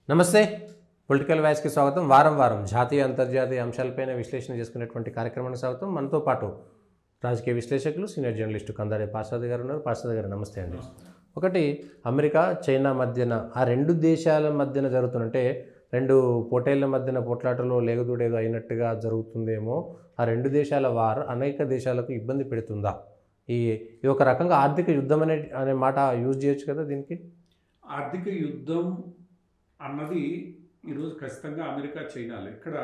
నమస్తే పొలిటికల్ వాయిస్కి స్వాగతం. వారం వారం జాతీయ అంతర్జాతీయ అంశాలపైన విశ్లేషణ చేసుకునేటువంటి కార్యక్రమానికి స్వాగతం. మనతో పాటు రాజకీయ విశ్లేషకులు సీనియర్ జర్నలిస్టు కందాడే పార్సాద్ గారు ఉన్నారు. పార్సాద్ గారు నమస్తే అండి. ఒకటి, అమెరికా చైనా మధ్యన ఆ రెండు దేశాల మధ్యన జరుగుతుందంటే రెండు పోటీల మధ్యన పోట్లాటలో లేగదూడేదో అయినట్టుగా జరుగుతుందేమో. ఆ రెండు దేశాల వార్ అనేక దేశాలకు ఇబ్బంది పెడుతుందా? ఇది ఒక రకంగా ఆర్థిక యుద్ధం అనే మాట యూజ్ చేయొచ్చు కదా దీనికి. ఆర్థిక యుద్ధం అన్నది ఈరోజు ఖచ్చితంగా అమెరికా చైనాలు ఇక్కడ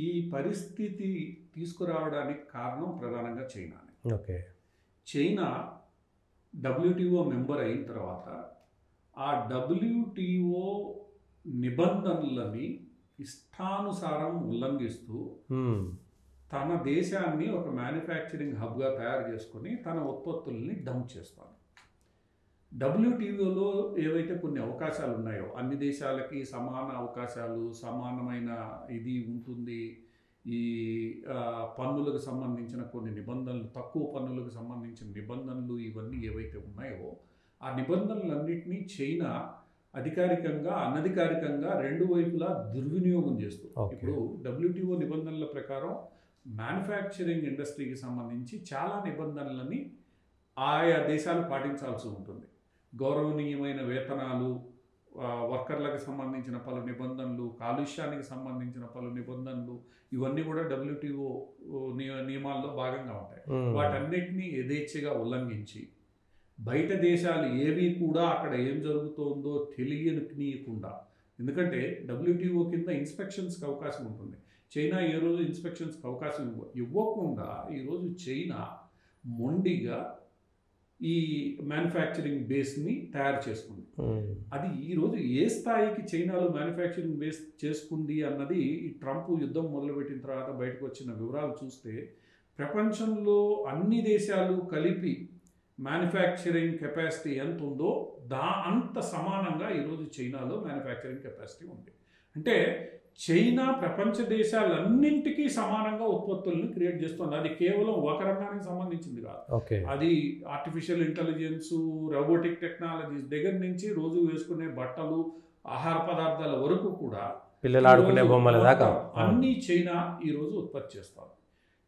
ఈ పరిస్థితి తీసుకురావడానికి కారణం ప్రధానంగా చైనానే. ఓకే, చైనా WTO మెంబర్ అయిన తర్వాత ఆ WTO నిబంధనలని ఇష్టానుసారం ఉల్లంఘిస్తూ తన దేశాన్ని ఒక మ్యానుఫ్యాక్చరింగ్ హబ్గా తయారు చేసుకొని తన ఉత్పత్తుల్ని డంప్ చేస్తాను. WTOలో ఏవైతే కొన్ని అవకాశాలు ఉన్నాయో అన్ని దేశాలకి సమాన అవకాశాలు, సమానమైన ఇది ఉంటుంది. ఈ పన్నులకు సంబంధించిన కొన్ని నిబంధనలు, తక్కువ పన్నులకు సంబంధించిన నిబంధనలు ఇవన్నీ ఏవైతే ఉన్నాయో ఆ నిబంధనలన్నింటినీ చైనా అధికారికంగా అనధికారికంగా రెండు వైపులా దుర్వినియోగం చేస్తుంది. ఇప్పుడు WTO నిబంధనల ప్రకారం మ్యానుఫ్యాక్చరింగ్ ఇండస్ట్రీకి సంబంధించి చాలా నిబంధనలని ఆయా దేశాలు పాటించాల్సి ఉంటుంది. గౌరవనీయమైన వేతనాలు, వర్కర్లకు సంబంధించిన పలు నిబంధనలు, కాలుష్యానికి సంబంధించిన పలు నిబంధనలు, ఇవన్నీ కూడా WTO నియమాల్లో భాగంగా ఉంటాయి. వాటన్నిటినీ యథేచ్ఛగా ఉల్లంఘించి బయట దేశాలు ఏవి కూడా అక్కడ ఏం జరుగుతోందో తెలియనీయకుండా, ఎందుకంటే WTO కింద ఇన్స్పెక్షన్స్కి అవకాశం ఉంటుంది. చైనా ఏ రోజు ఇన్స్పెక్షన్స్కి అవకాశం ఇవ్వకుండా ఈరోజు చైనా మొండిగా ఈ మ్యానుఫ్యాక్చరింగ్ బేస్ని తయారు చేసుకుంది. అది ఈరోజు ఏ స్థాయికి చైనాలో మ్యానుఫ్యాక్చరింగ్ బేస్ చేసుకుంది అన్నది ఈ ట్రంప్ యుద్ధం మొదలుపెట్టిన తర్వాత బయటకు వచ్చిన వివరాలు చూస్తే ప్రపంచంలో అన్ని దేశాలు కలిపి మ్యానుఫ్యాక్చరింగ్ కెపాసిటీ ఎంత ఉందో అంత సమానంగా ఈరోజు చైనాలో మ్యానుఫ్యాక్చరింగ్ కెపాసిటీ ఉంది. అంటే చైనా ప్రపంచ దేశాలన్నింటికీ సమానంగా ఉత్పత్తులను క్రియేట్ చేస్తుంది. అది కేవలం ఒక రంగానికి సంబంధించింది కాదు. అది ఆర్టిఫిషియల్ ఇంటెలిజెన్స్, రోబోటిక్ టెక్నాలజీస్ దగ్గర నుంచి రోజు వేసుకునే బట్టలు, ఆహార పదార్థాల వరకు కూడా, పిల్లలు ఆడుకునే బొమ్మల దాకా అన్నీ చైనా ఈరోజు ఉత్పత్తి చేస్తారు.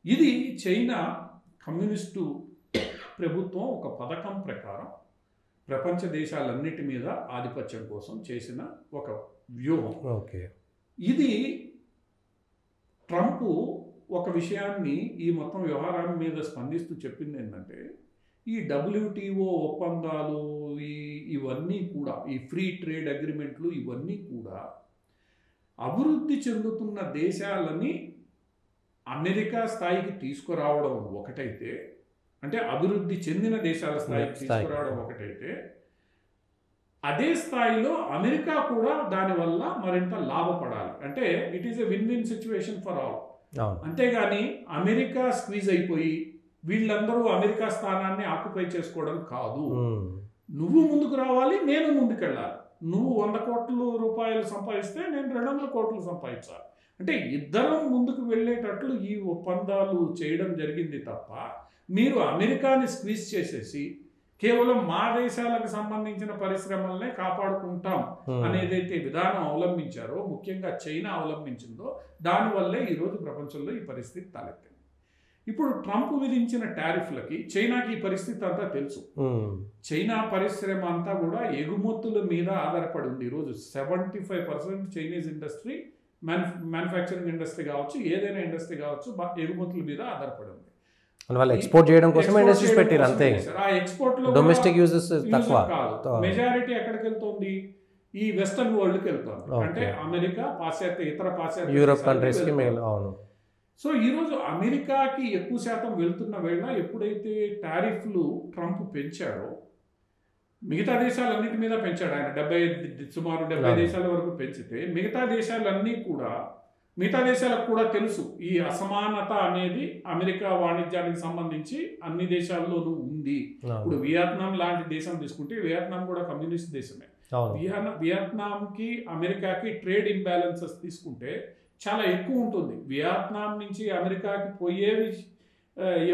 ఇది చైనా కమ్యూనిస్టు ప్రభుత్వం ఒక పథకం ప్రకారం ప్రపంచ దేశాలన్నిటి మీద ఆధిపత్యం కోసం చేసిన ఒక వ్యూహం. ఇది ట్రంప్ ఒక విషయాన్ని ఈ మొత్తం వ్యవహారం మీద స్పందిస్తూ చెప్పింది ఏంటంటే, ఈ WTO ఒప్పందాలు ఇవన్నీ కూడా, ఈ ఫ్రీ ట్రేడ్ అగ్రిమెంట్లు ఇవన్నీ కూడా అభివృద్ధి చెందుతున్న దేశాలని అమెరికా స్థాయికి తీసుకురావడం ఒకటైతే, అంటే అభివృద్ధి చెందిన దేశాల స్థాయికి తీసుకురావడం ఒకటైతే, అదే స్థాయిలో అమెరికా కూడా దానివల్ల మరింత లాభపడాలి. అంటే it is a win win situation for all. అంతేగాని అమెరికా స్క్వీజ్ అయిపోయి వీళ్ళందరూ అమెరికా స్థానాన్ని ఆక్యుపై చేసుకోవడం కాదు. నువ్వు ముందుకు రావాలి, నేను ముందుకెళ్ళాలి. నువ్వు 100 కోట్ల రూపాయలు సంపాదిస్తే నేను 200 కోట్లు సంపాదించాలి. అంటే ఇద్దరం ముందుకు వెళ్ళేటట్లు ఈ ఒప్పందాలు చేయడం జరిగింది తప్ప, మీరు అమెరికాని స్క్వీజ్ చేసేసి కేవలం మా దేశాలకు సంబంధించిన పరిశ్రమలనే కాపాడుకుంటాం అనేదైతే విధానం అవలంబించారో, ముఖ్యంగా చైనా అవలంబించిందో, దానివల్లే ఈరోజు ప్రపంచంలో ఈ పరిస్థితి తలెత్తింది. ఇప్పుడు ట్రంప్ విధించిన టారిఫ్లకి చైనాకి ఈ పరిస్థితి అంతా తెలుసు. చైనా పరిశ్రమ అంతా కూడా ఎగుమతుల మీద ఆధారపడి ఉంది. ఈరోజు 75% చైనీస్ ఇండస్ట్రీ, మ్యానుఫ్యాక్చరింగ్ ఇండస్ట్రీ కావచ్చు, ఏదైనా ఇండస్ట్రీ కావచ్చు, ఎగుమతుల మీద ఆధారపడి ఉంది. వాళ్ళు ఎక్స్పోర్ట్ చేయడం కోసం ఇండస్ట్రీస్ పెట్టారు అంతే. ఆ ఎక్స్పోర్ట్ లో డొమెస్టిక్ యూజెస్ తక్కువ కాదు. మెజారిటీ ఎక్కడికి వెళ్తుంది? ఈ వెస్టర్న్ వరల్డ్ కి వెళ్తుంది. అంటే అమెరికా, ఇతర పాశ్చాత్య యూరోప్ కంట్రీస్ కి. అవును. సో ఈరోజు అమెరికాకి ఎక్కువ శాతం వెళ్తున్న వేళ ఎప్పుడైతే టారిఫ్లు ట్రంప్ పెంచాడో, మిగతా దేశాలన్నిటి మీద పెంచాడు ఆయన. సుమారు 70 దేశాల వరకు పెంచితే మిగతా దేశాలకు కూడా తెలుసు ఈ అసమానత అనేది అమెరికా వాణిజ్యానికి సంబంధించి అన్ని దేశాల్లోనూ ఉంది. ఇప్పుడు వియత్నాం లాంటి దేశం తీసుకుంటే, వియత్నాం కూడా కమ్యూనిస్ట్ దేశమే. వియత్నాంకి అమెరికాకి ట్రేడ్ ఇంబ్యాలెన్సెస్ తీసుకుంటే చాలా ఎక్కువ ఉంటుంది. వియత్నాం నుంచి అమెరికాకి పోయేవి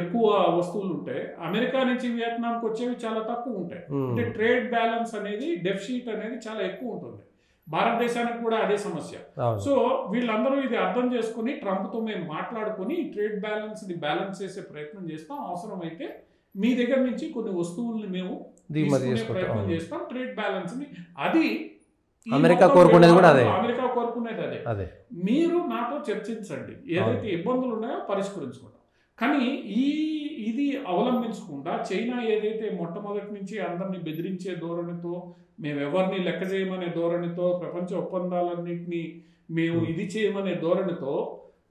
ఎక్కువ వస్తువులు ఉంటాయి, అమెరికా నుంచి వియత్నాంకి వచ్చేవి చాలా తక్కువ ఉంటాయి. అంటే ట్రేడ్ బ్యాలెన్స్ అనేది, డెఫిసిట్ అనేది చాలా ఎక్కువ ఉంటుంది. భారతదేశానికి కూడా అదే సమస్య. సో వీళ్ళందరూ ఇది అర్థం చేసుకుని ట్రంప్తో మేము మాట్లాడుకొని ట్రేడ్ బ్యాలెన్స్ని బ్యాలెన్స్ చేసే ప్రయత్నం చేస్తాం, అవసరమైతే మీ దగ్గర నుంచి కొన్ని వస్తువుల్ని మేము తీసుకునే ప్రయత్నం చేస్తాం, ట్రేడ్ బ్యాలెన్స్ని. అది అమెరికా కోరుకునేది కూడా అదే. అమెరికా కోరుకునేది అదే. మీరు నాతో చర్చించండి, ఏదైతే ఇబ్బందులు ఉన్నాయో పరిష్కరించుకుంటాం. కానీ ఇది అవలంబించకుండా చైనా ఏదైతే మొట్టమొదటి నుంచి అందరినీ బెదిరించే ధోరణితో, మేము ఎవరిని లెక్క చేయమనే ధోరణితో, ప్రపంచ ఒప్పందాలన్నింటినీ మేము ఇది చేయమనే ధోరణితో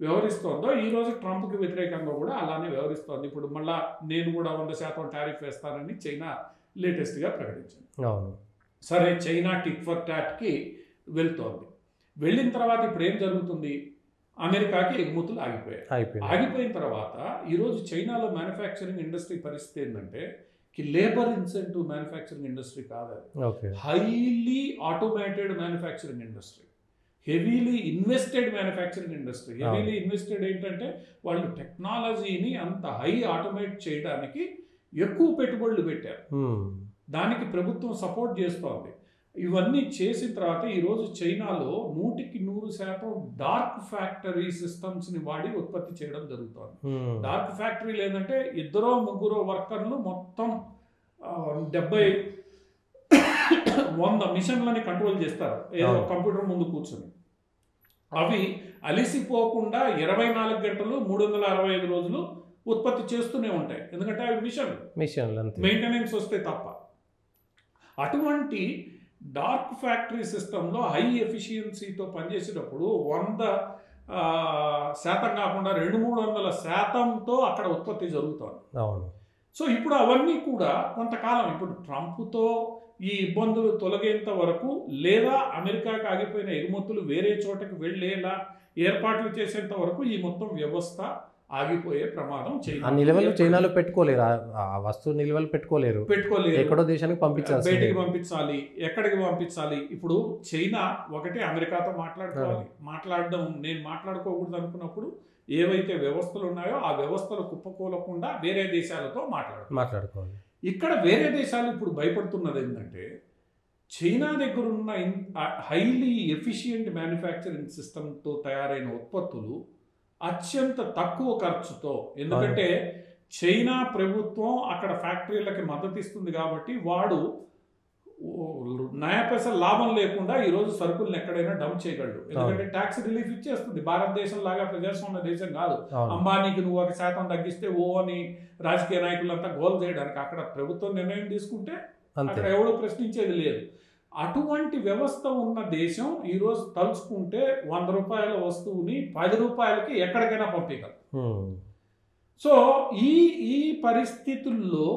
వ్యవహరిస్తోందో, ఈరోజు ట్రంప్కి వ్యతిరేకంగా కూడా అలానే వ్యవహరిస్తోంది. ఇప్పుడు మళ్ళా నేను కూడా 100% టారిఫ్ వేస్తానని చైనా లేటెస్ట్గా ప్రకటించింది. సరే, చైనా టిట్ ఫర్ టాట్కి వెళ్తోంది. వెళ్ళిన తర్వాత ఇప్పుడు ఏం జరుగుతుంది? అమెరికాకి ఎగుమతులు ఆగిపోయిన తర్వాత ఈరోజు చైనాలో మ్యానుఫ్యాక్చరింగ్ ఇండస్ట్రీ పరిస్థితి ఏంటంటే లేబర్ ఇన్సెంటివ్ మ్యానుఫ్యాక్చరింగ్ ఇండస్ట్రీ కాదు, highly automated manufacturing industry, heavily invested manufacturing industry. Heavily invested ఏంటంటే వాళ్ళు టెక్నాలజీని అంత హై ఆటోమేట్ చేయడానికి ఎక్కువ పెట్టుబడులు పెట్టారు, దానికి ప్రభుత్వం సపోర్ట్ చేస్తోంది. ఇవన్నీ చేసిన తర్వాత ఈరోజు చైనాలో 100% డార్క్ ఫ్యాక్టరీ సిస్టమ్స్ని వాడి ఉత్పత్తి చేయడం జరుగుతుంది. డార్క్ ఫ్యాక్టరీ లేదంటే 2-3 వర్కర్లు మొత్తం 70-100 మిషన్లని కంట్రోల్ చేస్తారు ఏదో కంప్యూటర్ ముందు కూర్చొని. అవి అలిసిపోకుండా 24 గంటలు 365 రోజులు ఉత్పత్తి చేస్తూనే ఉంటాయి, ఎందుకంటే అవి మిషన్లు మెయింటెనెన్స్ వస్తే తప్ప. అటువంటి డార్క్ ఫ్యాక్టరీ సిస్టంలో హై ఎఫిషియన్సీతో పనిచేసేటప్పుడు 100% కాకుండా 200-300%తో అక్కడ ఉత్పత్తి జరుగుతుంది. సో ఇప్పుడు అవన్నీ కూడా కొంతకాలం, ఇప్పుడు ట్రంప్తో ఈ ఇబ్బందులు తొలగేంత వరకు, లేదా అమెరికాకి ఆగిపోయిన ఎగుమతులు వేరే చోటకి వెళ్ళేలా ఏర్పాట్లు చేసేంత వరకు ఈ మొత్తం వ్యవస్థ ఆగిపోయే ప్రమాదం. నిల్వలు చైనాలో పెట్టుకోలేరు, ఆ వస్తువు నిల్వలు పెట్టుకోలేరు, ఎక్కడో దేశానికి పంపించాలి, బయటికి పంపించాలి. ఎక్కడికి పంపించాలి? ఇప్పుడు చైనా ఒకటే అమెరికాతో మాట్లాడడం నేను మాట్లాడుకోకూడదు అనుకున్నప్పుడు ఏవైతే వ్యవస్థలు ఉన్నాయో ఆ వ్యవస్థలు కుప్పకూలకుండా వేరే దేశాలతో మాట్లాడుకోవాలి. ఇక్కడ వేరే దేశాలు ఇప్పుడు భయపడుతున్నది ఏంటంటే, చైనా దగ్గర ఉన్న హైలీ ఎఫిషియంట్ మ్యానుఫ్యాక్చరింగ్ సిస్టమ్తో తయారైన ఉత్పత్తులు అత్యంత తక్కువ ఖర్చుతో, ఎందుకంటే చైనా ప్రభుత్వం అక్కడ ఫ్యాక్టరీలకి మద్దతు ఇస్తుంది కాబట్టి వాడు 9 లాభం లేకుండా ఈరోజు సరుకులను ఎక్కడైనా డంప్ చేయగలడు, ఎందుకంటే ట్యాక్స్ రిలీఫ్ ఇచ్చేస్తుంది. భారతదేశం లాగా ప్రజాస్వామ్య దేశం కాదు, అంబానీకి నువ్వు 1% తగ్గిస్తే ఓ అని రాజకీయ నాయకులంతా గోల్ చేయడానికి. అక్కడ ప్రభుత్వం నిర్ణయం తీసుకుంటే అక్కడ ఎవడో ప్రశ్నించేది లేదు. అటువంటి వ్యవస్థ ఉన్న దేశం ఈరోజు తలుచుకుంటే 100 రూపాయల వస్తువుని 10 రూపాయలకి ఎక్కడికైనా పంపించగలరు. సో ఈ పరిస్థితుల్లో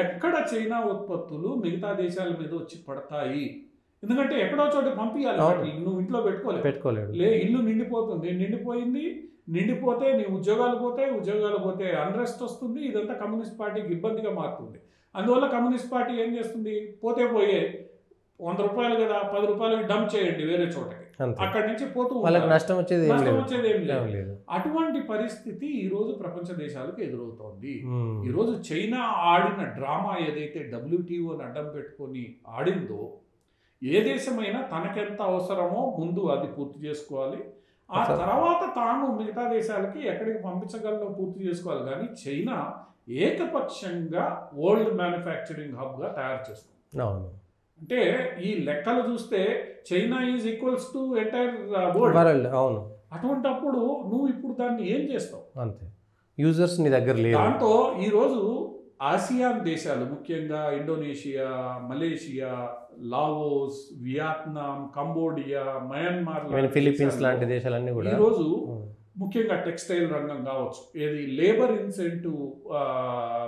ఎక్కడ చైనా ఉత్పత్తులు మిగతా దేశాల మీద వచ్చి పడతాయి? ఎందుకంటే ఎక్కడో చోట పంపించాలి, నువ్వు ఇంట్లో పెట్టుకోలేదు. ఇల్లు నిండిపోతే నీ ఉద్యోగాలు పోతే అన్రెస్ట్ వస్తుంది, ఇదంతా కమ్యూనిస్ట్ పార్టీకి ఇబ్బందిగా మారుతుంది. అందువల్ల కమ్యూనిస్ట్ పార్టీ ఏం చేస్తుంది? పోతే 100 రూపాయలు కదా, 10 రూపాయలకి డంప్ చేయండి వేరే చోటకి, అక్కడి నుంచి పోతూ నష్టం వచ్చేది ఏం లేదు. అటువంటి పరిస్థితి ఈ రోజు ప్రపంచ దేశాలకు ఎదురవుతోంది. ఈ రోజు చైనా ఆడిన డ్రామా ఏదైతే WTOని అడ్డం పెట్టుకొని ఆడిందో, ఏ దేశమైనా తనకెంత అవసరమో ముందు అది పూర్తి చేసుకోవాలి, ఆ తర్వాత తాను మిగతా దేశాలకి ఎక్కడికి పంపించగలనో పూర్తి చేసుకోవాలి. కానీ చైనా ఏకపక్షంగా వరల్డ్ మ్యానుఫ్యాక్చరింగ్ హబ్గా తయారు చేస్తుంది. అంటే ఈ లెక్కలు చూస్తే China is equals to entire world. అవును. అటువంటప్పుడు నువ్వు ఇప్పుడు దాన్ని ఏం చేస్తావు? అంతే, యూజర్స్ నీ దగ్గర లేదు. దాంతో ఈరోజు ఆసియాన్ దేశాలు, ముఖ్యంగా Indonesia, Malaysia, Laos, Vietnam, Cambodia, Myanmar, Philippines లాంటి దేశాలన్నీ కూడా ఈరోజు ముఖ్యంగా టెక్స్టైల్ రంగం కావచ్చు, ఏది లేబర్ ఇన్సెంటివ్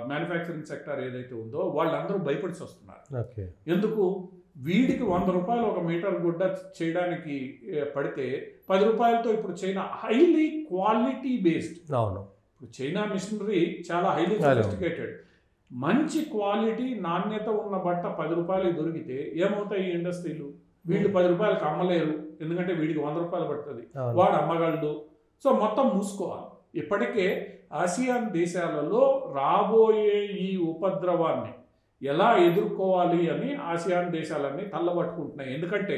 మ్యానుఫ్యాక్చరింగ్ సెక్టర్ ఏదైతే ఉందో వాళ్ళందరూ భయపడిచి వస్తున్నారు. ఎందుకు? వీడికి 100 రూపాయలు ఒక మీటర్ గుడ్డ చేయడానికి పడితే 10 రూపాయలతో ఇప్పుడు చైనా హైలీ క్వాలిటీ బేస్డ్, ఇప్పుడు చైనా మిషనరీ చాలా హైలీ సోఫిస్టికేటెడ్, మంచి క్వాలిటీ నాణ్యత ఉన్న బట్ట 10 రూపాయలకి దొరికితే ఏమవుతాయి ఈ ఇండస్ట్రీలు? వీళ్ళు 10 రూపాయలకు అమ్మలేరు, ఎందుకంటే వీడికి 100 రూపాయలు పడుతుంది, వాడు అమ్మగలడు. సో మొత్తం మూసుకోవాలి. ఇప్పటికే ఆసియాన్ దేశాలలో రాబోయే ఈ ఉపద్రవాన్ని ఎలా ఎదుర్కోవాలి అని ఆసియాన్ దేశాలన్నీ తల్లబట్టుకుంటున్నాయి. ఎందుకంటే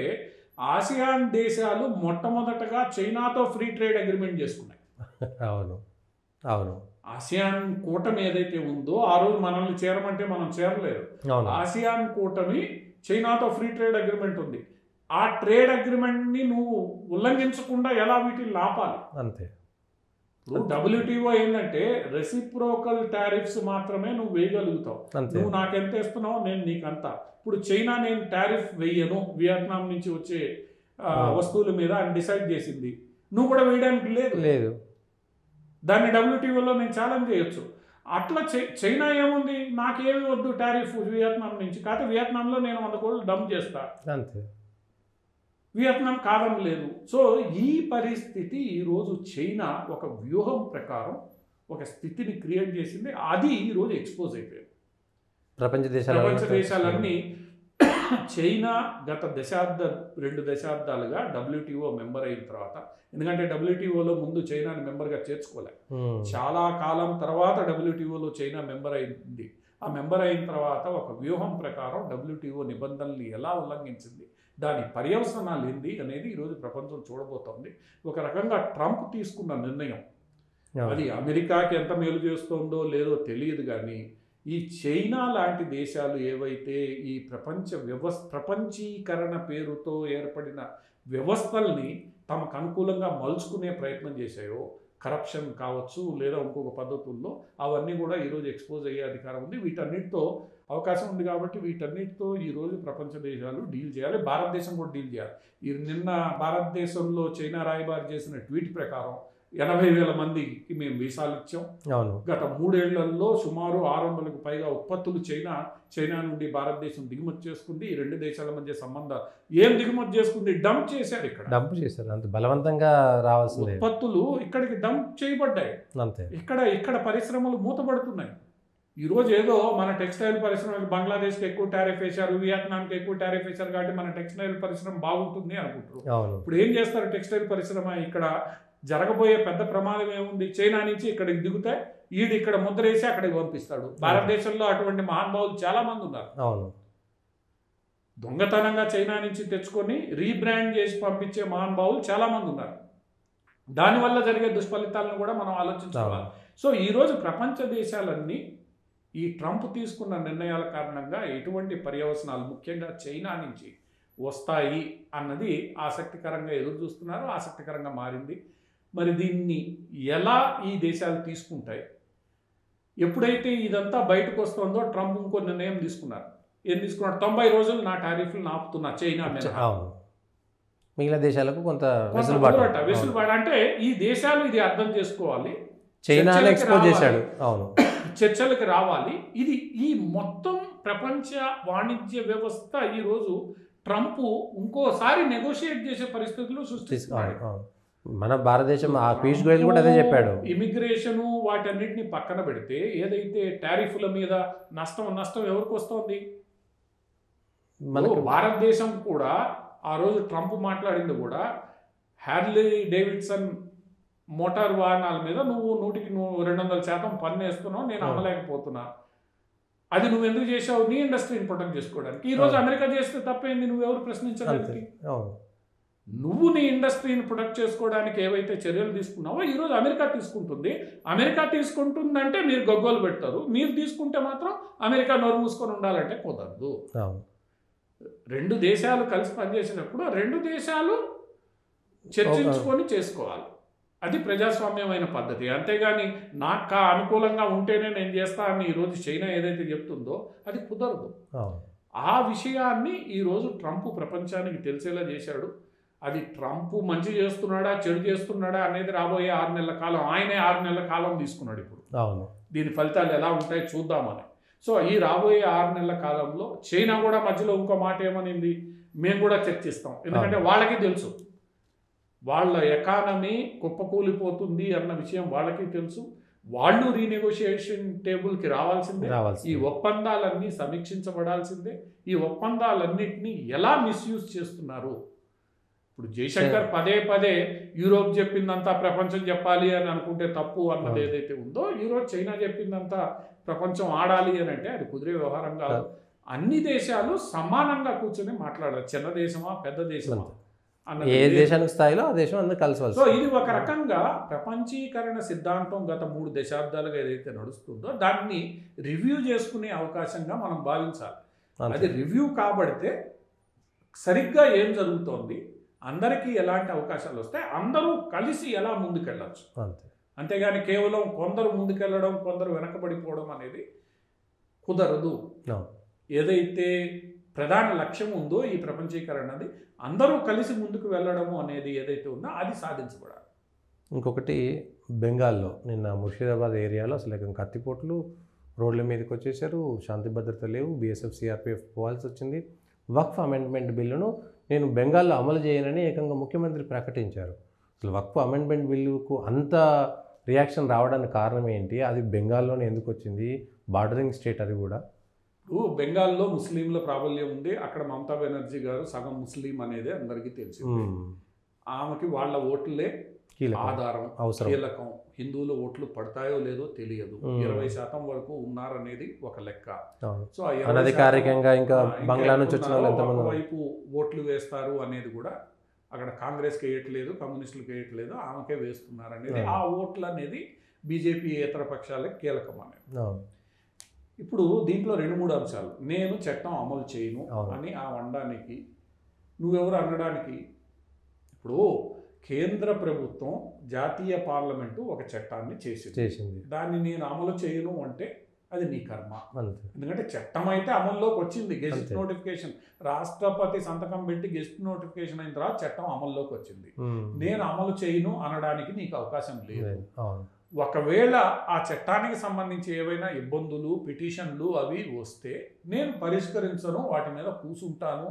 ఆసియాన్ దేశాలు మొట్టమొదటగా చైనాతో ఫ్రీ ట్రేడ్ అగ్రిమెంట్ చేసుకున్నాయి. అవును అవును ఆసియాన్ కూటమి ఏదైతే ఉందో ఆ రోజు మనల్ని చేరమంటే మనం చేరలేదు. అవును ఆసియాన్ కూటమి చైనాతో ఫ్రీ ట్రేడ్ అగ్రిమెంట్ ఉంది. ఆ ట్రేడ్ అగ్రిమెంట్ని నువ్వు ఉల్లంఘించకుండా ఎలా వీటిని ఆపాలి? అంతే. WTO ఏంటంటే రెసిప్రోకల్ టారిఫ్స్ మాత్రమే నువ్వు వేయగలుగుతావు. అంతే. నువ్వు నాకెంత ఇస్తున్నావు, నేను నీకంత. ఇప్పుడు చైనా నేను టారిఫ్ వేయను వియత్నాం నుంచి వచ్చే వస్తువుల మీద అని డిసైడ్ చేసింది, నువ్వు కూడా వేయడానికి లేదు. దాన్ని WTOలో నేను ఛాలెంజ్ చేయొచ్చు. అట్లా చైనా ఏముంది, నాకేమి వద్దు టారిఫ్ వియత్నాం నుంచి, కాకపోతే వియత్నాంలో నేను 100 కోట్లు డంప్ చేస్తా, అంతే. వియత్నాం కాదని లేదు. సో ఈ పరిస్థితి ఈరోజు చైనా ఒక వ్యూహం ప్రకారం ఒక స్థితిని క్రియేట్ చేసింది. అది ఈరోజు ఎక్స్పోజ్ అయిపోయింది. ప్రపంచ దేశాలన్నీ చైనా గత 2 దశాబ్దాలుగా WTO మెంబర్ అయిన తర్వాత, ఎందుకంటే WTOలో ముందు చైనాని మెంబర్గా చేర్చుకోలే, చాలా కాలం తర్వాత WTOలో చైనా మెంబర్ అయింది. ఆ మెంబర్ అయిన తర్వాత ఒక వ్యూహం ప్రకారం WTO నిబంధనల్ని ఎలా ఉల్లంఘించింది, దాని పర్యవసనాలు ఏంది అనేది ఈరోజు ప్రపంచం చూడబోతోంది. ఒక రకంగా ట్రంప్ తీసుకున్న నిర్ణయం అది అమెరికాకి ఎంత మేలు చేస్తుందో లేదో తెలియదు, కానీ ఈ చైనా లాంటి దేశాలు ఏవైతే ఈ ప్రపంచీకరణ పేరుతో ఏర్పడిన వ్యవస్థల్ని తమకు అనుకూలంగా మలుచుకునే ప్రయత్నం చేశాయో, కరప్షన్ కావచ్చు లేదా ఇంకొక పద్ధతుల్లో, అవన్నీ కూడా ఈరోజు ఎక్స్పోజ్ అయ్యే అధికారం ఉంది. వీటన్నిటితో అవకాశం ఉంది కాబట్టి వీటన్నిటితో ఈరోజు ప్రపంచ దేశాలు డీల్ చేయాలి. భారతదేశం కూడా డీల్ చేయాలి. నిన్న భారతదేశంలో చైనా రాయబారి చేసిన ట్వీట్ ప్రకారం 80,000 మందికి మేము వీసాలు ఇచ్చాం. గత 3 ఏళ్లలో సుమారు 600కు పైగా ఉత్పత్తులు చైనా నుండి భారతదేశం దిగుమతి చేసుకుంది. ఈ 2 దేశాల మధ్య సంబంధాలు ఏం దిగుమతి చేసుకుంది, డంప్ చేశారు. అంత బలవంతంగా రావాల్సిన ఉత్పత్తులు ఇక్కడికి డంప్ చేయబడ్డాయి. అంతే. ఇక్కడ పరిశ్రమలు మూతపడుతున్నాయి. ఈరోజు ఏదో మన టెక్స్టైల్ పరిశ్రమకి బంగ్లాదేశ్కి ఎక్కువ టారిఫ్ వేశారు, వియత్నాంకి ఎక్కువ టారిఫ్ వేశారు కాబట్టి మన టెక్స్టైల్ పరిశ్రమ బాగుంటుంది అనుకుంటారు. ఇప్పుడు ఏం చేస్తారు టెక్స్టైల్ పరిశ్రమ? ఇక్కడ జరగబోయే పెద్ద ప్రమాదం ఏముంది, చైనా నుంచి ఇక్కడికి దిగుతే ఇక్కడ ముద్ర వేసి అక్కడికి పంపిస్తాడు. భారతదేశంలో అటువంటి మహానుభావులు చాలా మంది ఉన్నారు. దొంగతనంగా చైనా నుంచి తెచ్చుకొని రీబ్రాండ్ చేసి పంపించే మహానుభావులు చాలా మంది ఉన్నారు. దానివల్ల జరిగే దుష్ఫలితాలను కూడా మనం ఆలోచించుకోవాలి. సో ఈరోజు ప్రపంచ దేశాలన్నీ ఈ ట్రంప్ తీసుకున్న నిర్ణయాల కారణంగా ఎటువంటి పర్యవసనాలు ముఖ్యంగా చైనా నుంచి వస్తాయి అన్నది ఆసక్తికరంగా ఎదురు చూస్తున్నారు. ఆసక్తికరంగా మారింది. మరి దీన్ని ఎలా ఈ దేశాలు తీసుకుంటాయి? ఎప్పుడైతే ఇదంతా బయటకు వస్తుందో ట్రంప్ ఇంకో నిర్ణయం తీసుకున్నారు. ఏం తీసుకున్నాడు? 90 రోజులు నా టారిఫ్లు ఆపుతున్నా చైనా మీద. మిగిలిన దేశాలకు కొంత వెసులుబాటు అంటే ఈ దేశాలు ఇది అర్థం చేసుకోవాలి, చర్చలకు రావాలి. ఇది ఈ మొత్తం ప్రపంచ వాణిజ్య వ్యవస్థ ఈరోజు ట్రంప్ ఇంకోసారి నెగోషియేట్ చేసే పరిస్థితులు సృష్టిస్తున్నాడు. మన భారతదేశం పీయూష్ గోయల్ కూడా అదే చెప్పాడు. ఇమిగ్రేషను వాటన్నిటిని పక్కన పెడితే ఏదైతే టారిఫ్ల మీద నష్టం ఎవరికి వస్తుంది? మనకు భారతదేశం కూడా ఆ రోజు ట్రంప్ మాట్లాడింది కూడా హార్లీ డేవిడ్సన్ మోటార్ వాహనాల మీద నువ్వు 200% పన్ను వేస్తున్నావు, నేను అమ్మలేకపోతున్నా. అది నువ్వు ఎందుకు చేసావు? నీ ఇండస్ట్రీని ప్రొటెక్ట్ చేసుకోవడానికి. ఈరోజు అమెరికా చేస్తే తప్పేంది? నువ్వెవరు ప్రశ్నించడానికి? నువ్వు నీ ఇండస్ట్రీని ప్రొటెక్ట్ చేసుకోవడానికి ఏవైతే చర్యలు తీసుకున్నావో ఈరోజు అమెరికా తీసుకుంటుంది. అమెరికా తీసుకుంటుందంటే మీరు గగ్గోలు పెడతారు, మీరు తీసుకుంటే మాత్రం అమెరికా నోరు మూసుకొని ఉండాలంటే కుదరదు. 2 దేశాలు కలిసి పనిచేసినప్పుడు 2 దేశాలు చర్చించుకొని చేసుకోవాలి. అది ప్రజాస్వామ్యమైన పద్ధతి. అంతేగాని నాకు అనుకూలంగా ఉంటేనే నేను చేస్తా అని ఈరోజు చైనా ఏదైతే చెప్తుందో అది కుదరదు. ఆ విషయాన్ని ఈరోజు ట్రంప్ ప్రపంచానికి తెలిసేలా చేశాడు. అది ట్రంప్ మంచి చేస్తున్నాడా చెడు చేస్తున్నాడా అనేది రాబోయే 6 నెలల కాలం, ఆయనే 6 నెలల కాలం తీసుకున్నాడు. ఇప్పుడు దీని ఫలితాలు ఎలా ఉంటాయో చూద్దామని. సో ఈ రాబోయే 6 నెలల కాలంలో చైనా కూడా మధ్యలో ఇంకో మాట ఏమనింది, మేము కూడా చర్చిస్తాం. ఎందుకంటే వాళ్ళకి తెలుసు వాళ్ళ ఎకానమీ కుప్పకూలిపోతుంది అన్న విషయం వాళ్ళకి తెలుసు. వాళ్ళు రీనెగోషియేషన్ టేబుల్కి రావాల్సిందే. ఈ ఒప్పందాలన్నీ సమీక్షించబడాల్సిందే. ఈ ఒప్పందాలన్నింటినీ ఎలా మిస్యూజ్ చేస్తున్నారు? ఇప్పుడు జయశంకర్ పదే యూరోప్ చెప్పిందంతా ప్రపంచం చెప్పాలి అని అనుకుంటే తప్పు అన్నది ఏదైతే ఉందో, ఈరోజు చైనా చెప్పిందంతా ప్రపంచం ఆడాలి అని అంటే అది కుదిరే వ్యవహారం కాదు. అన్ని దేశాలు సమానంగా కూర్చొని మాట్లాడాలి. చిన్న దేశమా పెద్ద దేశమా అన్నది ఏ లేదు. దేశానికి స్థాయిలో ఆ దేశం అందరూ కలిసి సో ఇది ఒక రకంగా ప్రపంచీకరణ సిద్ధాంతం గత 3 దశాబ్దాలుగా ఏదైతే నడుస్తుందో దాన్ని రివ్యూ చేసుకునే అవకాశంగా మనం భావించాలి. అది రివ్యూ కాబడితే సరిగ్గా ఏం జరుగుతోంది, అందరికీ ఎలాంటి అవకాశాలు వస్తాయి, అందరూ కలిసి ఎలా ముందుకెళ్ళచ్చు. అంతేగాని కేవలం కొందరు ముందుకెళ్ళడం కొందరు వెనకబడిపోవడం అనేది కుదరదు. ఏదైతే ప్రధాన లక్ష్యం ఉందో ఈ ప్రపంచీకరణది అందరూ కలిసి ముందుకు వెళ్ళడము అనేది ఏదైతే ఉందో అది సాధించబడాలి. ఇంకొకటి బెంగాల్లో నిన్న ముర్షిదాబాద్ ఏరియాలో అసలు కత్తిపోట్లు రోడ్ల మీదకి వచ్చేసారు, శాంతి భద్రత లేవు, బీఎస్ఎఫ్ సిఆర్పిఎఫ్ పోవాల్సి వచ్చింది. వక్ఫ్ అమెండ్మెంట్ బిల్లును నేను బెంగాల్లో అమలు చేయనని ఏకంగా ముఖ్యమంత్రి ప్రకటించారు. అసలు వక్ఫ్ అమెండ్మెంట్ బిల్లుకు అంత రియాక్షన్ రావడానికి కారణం ఏంటి? అది బెంగాల్లోనే ఎందుకు వచ్చింది? బార్డరింగ్ స్టేట్ అది కూడా. బెంగాల్లో ముస్లింల ప్రాబల్యం ఉంది. అక్కడ మమతా బెనర్జీ గారు సగం ముస్లిం అనేది అందరికీ తెలిసింది. ఆమెకి వాళ్ళ ఓట్లే ఆధారం, కీలకం. హిందువుల ఓట్లు పడతాయో లేదో తెలియదు. 20% వరకు ఉన్నారనేది ఒక లెక్క. సో అనధికారికంగా ఇంకా బంగ్లా నుంచి వచ్చిన వైపు ఓట్లు వేస్తారు అనేది కూడా అక్కడ కాంగ్రెస్కి వేయట్లేదు, కమ్యూనిస్టులకు వేయట్లేదు, ఆమెకే వేస్తున్నారు అనేది ఆ ఓట్లు అనేది బీజేపీ ఇతర పక్షాలకు కీలకం అనేది. ఇప్పుడు దీంట్లో 2-3 అంశాలు. నేను చట్టం అమలు చేయను అని ఆ వండానికి నువ్వెవరు అనడానికి? ఇప్పుడు కేంద్ర ప్రభుత్వం జాతీయ పార్లమెంటు ఒక చట్టాన్ని చేసింది. దాన్ని నేను అమలు చేయను అంటే అది నీ కర్మ. ఎందుకంటే చట్టం అయితే అమల్లోకి వచ్చింది, గెజిట్ నోటిఫికేషన్, రాష్ట్రపతి సంతకం పెట్టి గెజిట్ నోటిఫికేషన్ అయిన తర్వాత చట్టం అమల్లోకి వచ్చింది. నేను అమలు చేయను అనడానికి నీకు అవకాశం లేదు. ఒకవేళ ఆ చట్టానికి సంబంధించి ఏవైనా ఇబ్బందులు, పిటిషన్లు అవి వస్తే నేను పరిష్కరించను, వాటి మీద కూర్చుంటాను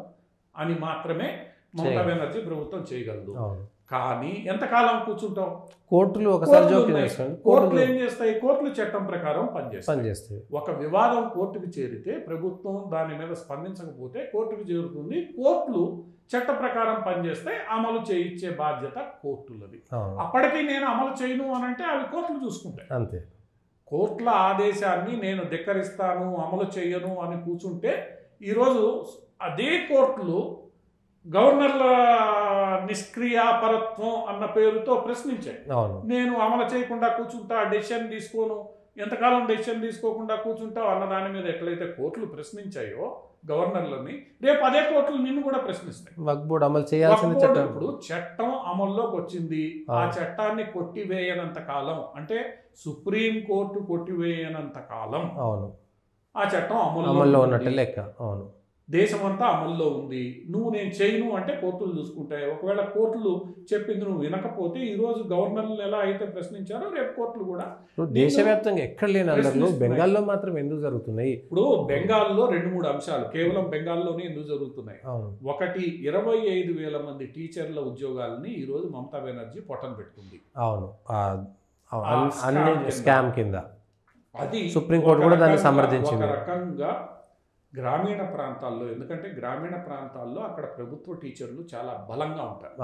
అని మాత్రమే మమతా బెనర్జీ ప్రభుత్వం చేయగలదు. కానీ ఎంతకాలం కూర్చుంటావు? కోర్టులు ఒకసారి కోర్టులు ఏం చేస్తాయి? కోర్టులు చట్టం ప్రకారం పనిచేస్తాయి. ఒక వివాదం కోర్టుకు చేరితే ప్రభుత్వం దాని మీద స్పందించకపోతే కోర్టుకు చేరుతుంది. కోర్టులు చట్ట ప్రకారం పనిచేస్తే అమలు చేయించే బాధ్యత కోర్టులది. అప్పటికీ నేను అమలు చేయను అనంటే అవి కోర్టులు చూసుకుంటాయి. అంతే. కోర్టుల ఆదేశాన్ని నేను ధిక్కరిస్తాను, అమలు చేయను అని కూర్చుంటే ఈరోజు అదే కోర్టులు గవర్నర్ల నిష్క్రియాపరత్వం అన్న పేరుతో ప్రశ్నించాయి. నేను అమలు చేయకుండా కూర్చుంటా, డెసిషన్ తీసుకోను, ఎంతకాలం డెసిషన్ తీసుకోకుండా కూర్చుంటావు అన్న దాని మీద ఎట్లయితే కోర్టులు ప్రశ్నించాయో గవర్నర్లని, రేపు అదే కోర్టులు నిన్ను కూడా ప్రశ్నిస్తాయి. ఇప్పుడు చట్టం అమల్లోకి వచ్చింది, ఆ చట్టాన్ని కొట్టివేయనంత కాలం, అంటే సుప్రీం కోర్టు కొట్టివేయనంత కాలం ఆ చట్టం అమల్లో ఉన్నట్టు లెక్క. దేశమంతా అమల్లో ఉంది. నువ్వు నేను చేయను అంటే కోర్టులు చూసుకుంటాయి. ఒకవేళ కోర్టులు చెప్పింది నువ్వు వినకపోతే ఈరోజు గవర్నర్లు ఎలా అయితే ప్రశ్నించారో రేపు కోర్టులు కూడా దేశవ్యాప్తంగా ఎక్కడ లేని బెంగాల్లో మాత్రం ఎందుకు జరుగుతున్నాయి? ఇప్పుడు బెంగాల్లో 2-3 అంశాలు కేవలం బెంగాల్లోనే ఎందుకు జరుగుతున్నాయి. ఒకటి, 25,000 మంది టీచర్ల ఉద్యోగాలని ఈరోజు మమతా బెనర్జీ పొట్టన పెట్టుకుంది. స్కామ్ కింద అది సుప్రీంకోర్టు కూడా దాన్ని సమర్థించింది. ఒక రకంగా గ్రామీణ ప్రాంతాల్లో, ఎందుకంటే గ్రామీణ ప్రాంతాల్లో అక్కడ ప్రభుత్వ టీచర్లు చాలా బలంగా ఉంటారు.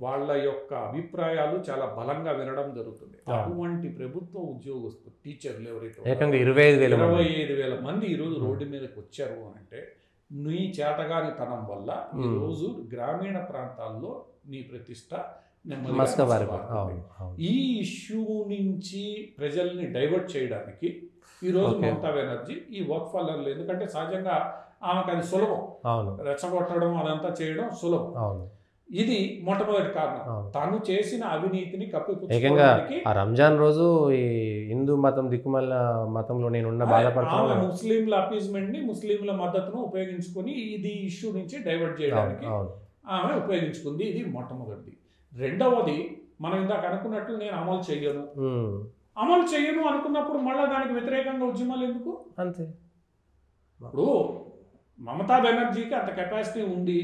వాళ్ళ యొక్క అభిప్రాయాలు చాలా బలంగా వినడం జరుగుతుంది. అటువంటి ప్రభుత్వ ఉద్యోగస్తులు టీచర్లు ఎవరైతే 25,000 మంది ఈరోజు రోడ్డు మీదకి వచ్చారు అంటే నీ చేతగానితనం వల్ల ఈరోజు గ్రామీణ ప్రాంతాల్లో నీ ప్రతిష్ట ఈ ఇష్యూ నుంచి ప్రజల్ని డైవర్ట్ చేయడానికి ఈరోజు మమతా బెనర్జీ ఈ వక్ఫ్ అల్లర్లు, ఎందుకంటే సహజంగా ఆమెకు అది సులభం, రెచ్చగొట్టడం అదంతా చేయడం సులభం. ఇది మొట్టమొదటి కారణం. తాను చేసిన అవినీతిని కప్పిపుచ్చుకోవడానికి రంజాన్ రోజు ఈ హిందూ మతం దిక్కుమల్ల మతంలో నేనున్న బాధపడుతున్నా ముస్లింల అపీజ్మెంట్ ని, ముస్లింల మద్దతును ఉపయోగించుకొని ఇది ఇష్యూ నుంచి డైవర్ట్ చేయడానికి ఆమె ఉపయోగించుకుంది. ఇది మొట్టమొదటిది. రెండవది, మనం ఇందాక అనుకున్నట్లు నేను అమలు చేయను అనుకున్నప్పుడు మళ్ళీ దానికి వ్యతిరేకంగా ఉద్యమాలు ఎందుకు? అంతే. ఇప్పుడు మమతా బెనర్జీకి అంత కెపాసిటీ ఉంది,